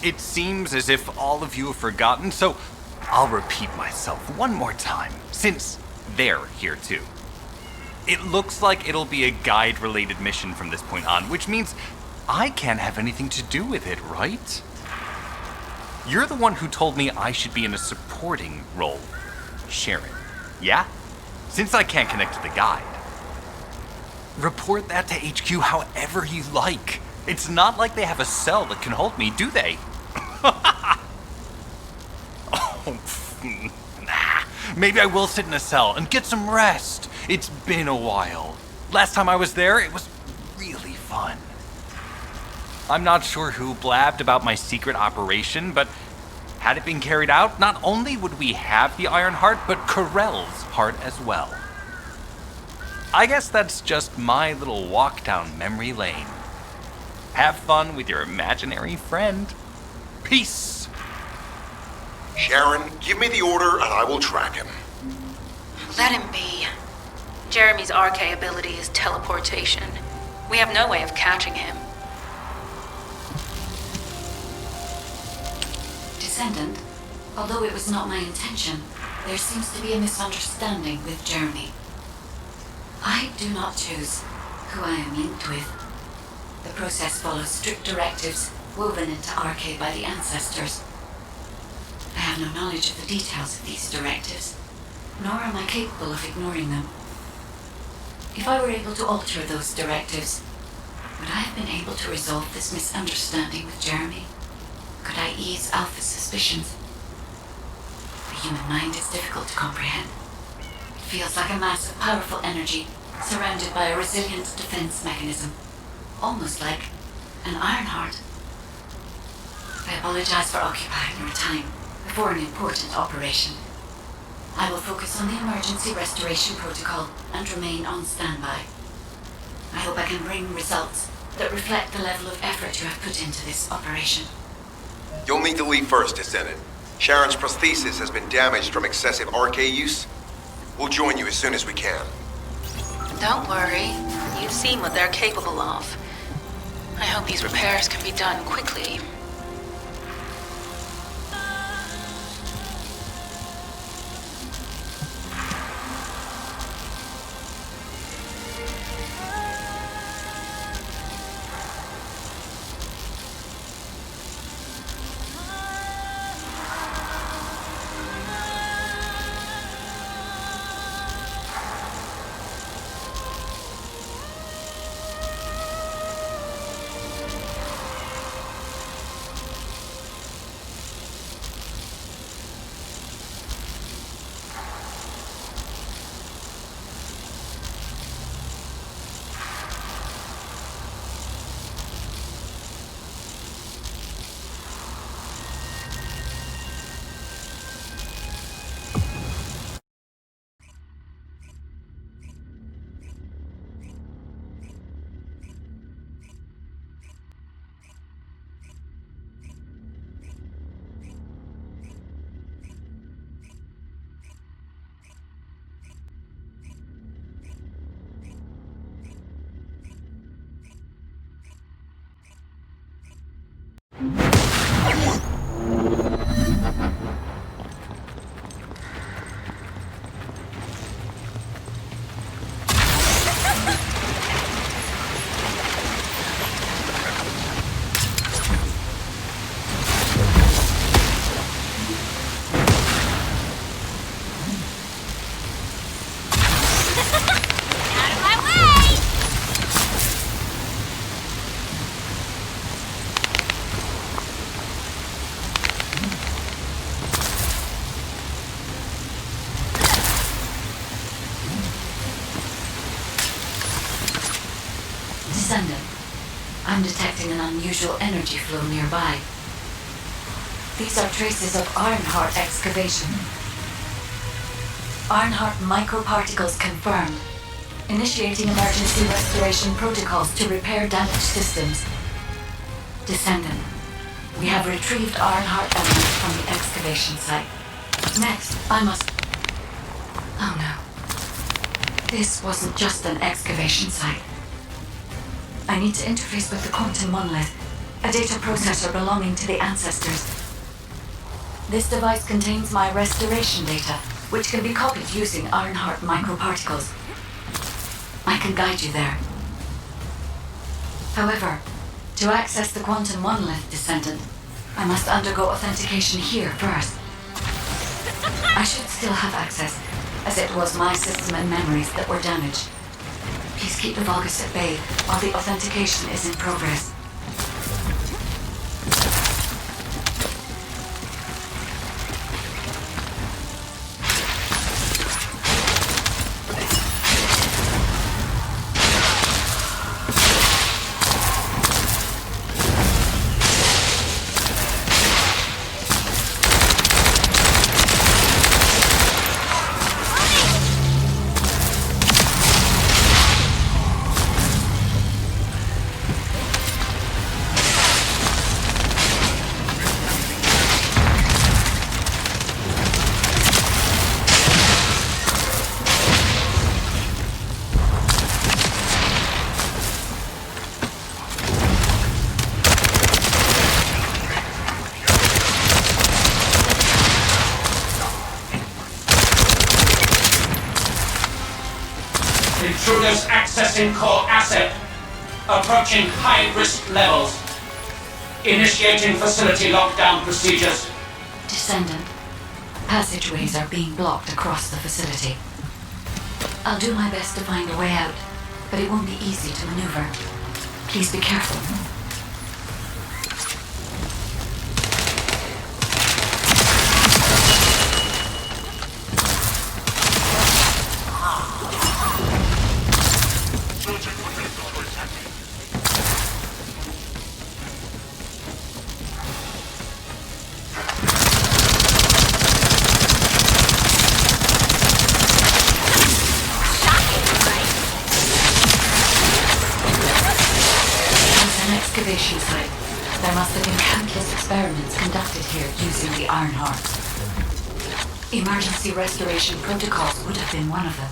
It seems as if all of you have forgotten, so I'll repeat myself one more time, since they're here too. It looks like it'll be a guide-related mission from this point on, which means I can't have anything to do with it, right? You're the one who told me I should be in a supporting role, Sharon. Yeah? Since I can't connect to the guide. Report that to HQ however you like. It's not like they have a cell that can hold me, do they? Maybe I will sit in a cell and get some rest. It's been a while. Last time I was there, it was really fun. I'm not sure who blabbed about my secret operation, but had it been carried out, not only would we have the Iron Heart, but Corell's heart as well. I guess that's just my little walk down memory lane. Have fun with your imaginary friend. Peace. Sharon, give me the order and I will track him. Let him be. Jeremy's RK ability is teleportation. We have no way of catching him. Descendant, although it was not my intention, there seems to be a misunderstanding with Jeremy. I do not choose who I am linked with. The process follows strict directives woven into RK by the ancestors. I have no knowledge of the details of these directives, nor am I capable of ignoring them. If I were able to alter those directives, would I have been able to resolve this misunderstanding with Jeremy? Could I ease Alpha's suspicions? The human mind is difficult to comprehend. It feels like a mass of powerful energy surrounded by a resilient defense mechanism. Almost like an Ironheart. I apologize for occupying your time before an important operation. I will focus on the emergency restoration protocol and remain on standby. I hope I can bring results that reflect the level of effort you have put into this operation. You'll need to leave first, Descendant. Sharon's prosthesis has been damaged from excessive RK use. We'll join you as soon as we can. Don't worry. You've seen what they're capable of. I hope these repairs can be done quickly. Descendant, I'm detecting an unusual energy flow nearby. These are traces of Ironheart excavation. Ironheart microparticles confirmed. Initiating emergency restoration protocols to repair damaged systems. Descendant, we have retrieved Ironheart elements from the excavation site. Next, I must... Oh no. This wasn't just an excavation site. I need to interface with the quantum monolith, a data processor belonging to the ancestors. This device contains my restoration data, which can be copied using Ironheart microparticles. I can guide you there. However, to access the quantum monolith, Descendant, I must undergo authentication here first. I should still have access, as it was my system and memories that were damaged. Please keep the Vulgus at bay while the authentication is in progress. Intruders accessing core asset. Approaching high-risk levels. Initiating facility lockdown procedures. Descendant, passageways are being blocked across the facility. I'll do my best to find a way out, but it won't be easy to maneuver. Please be careful. Excavation site. There must have been countless experiments conducted here using the Iron Heart. Emergency restoration protocols would have been one of them.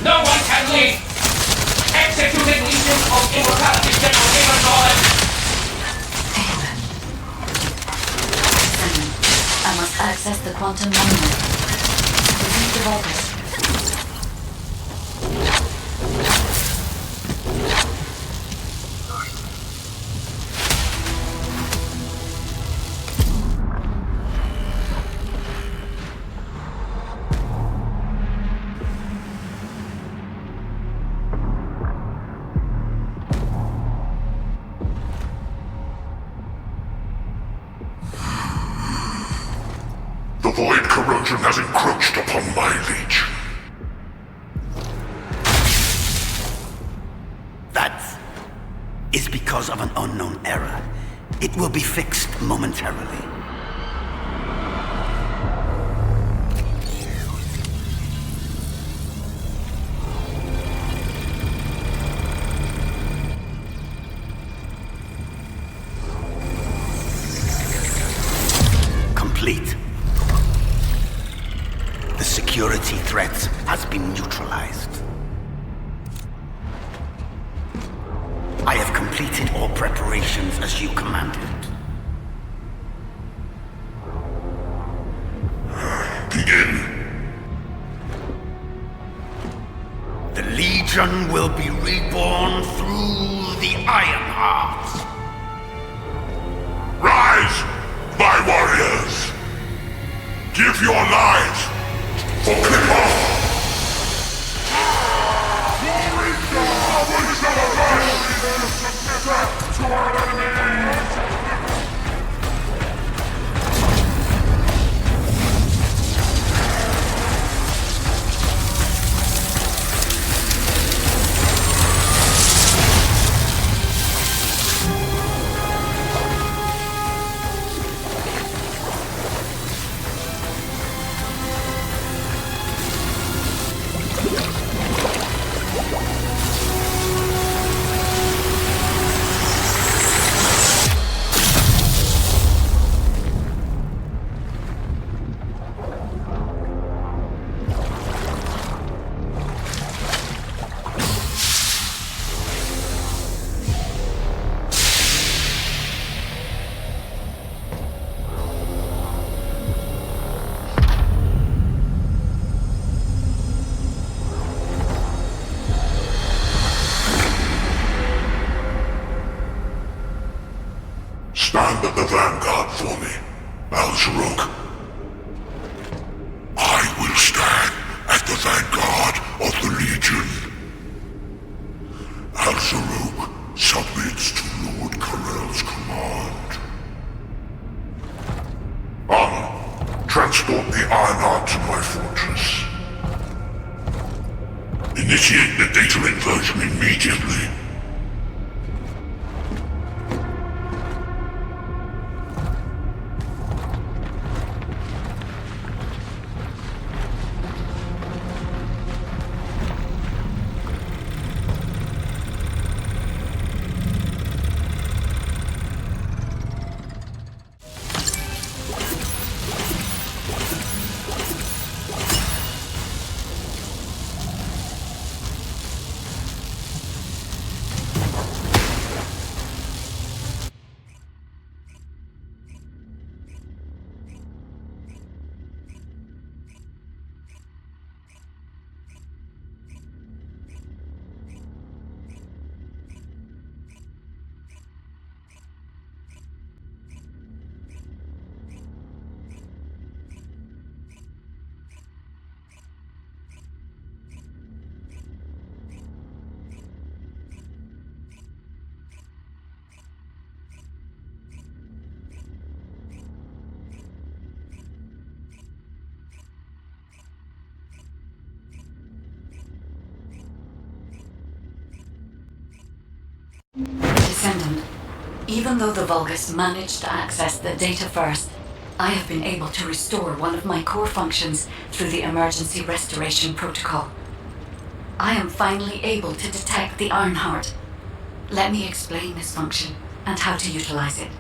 No one can leave! Executing Legion of Immortality General Aegon! I must access the quantum monument. Defeat the Vulgus. The void corrosion has encroached upon my legion. That is because of an unknown error. It will be fixed momentarily. Complete. The security threat has been neutralized. I have completed all preparations as you commanded. Begin. The Legion will be reborn through the Iron Heart. Rise, my warriors! Give your lives for Clipper! Stand at the vanguard for me, Al-Zaruk. I will stand at the vanguard of the Legion. Al-Zaruk submits to Lord Karel's command. Honor. transport the Ironheart to my fortress. Initiate the data inversion immediately. Descendant, even though the Vulgus managed to access the data first, I have been able to restore one of my core functions through the emergency restoration protocol. I am finally able to detect the Ironheart. Let me explain this function and how to utilize it.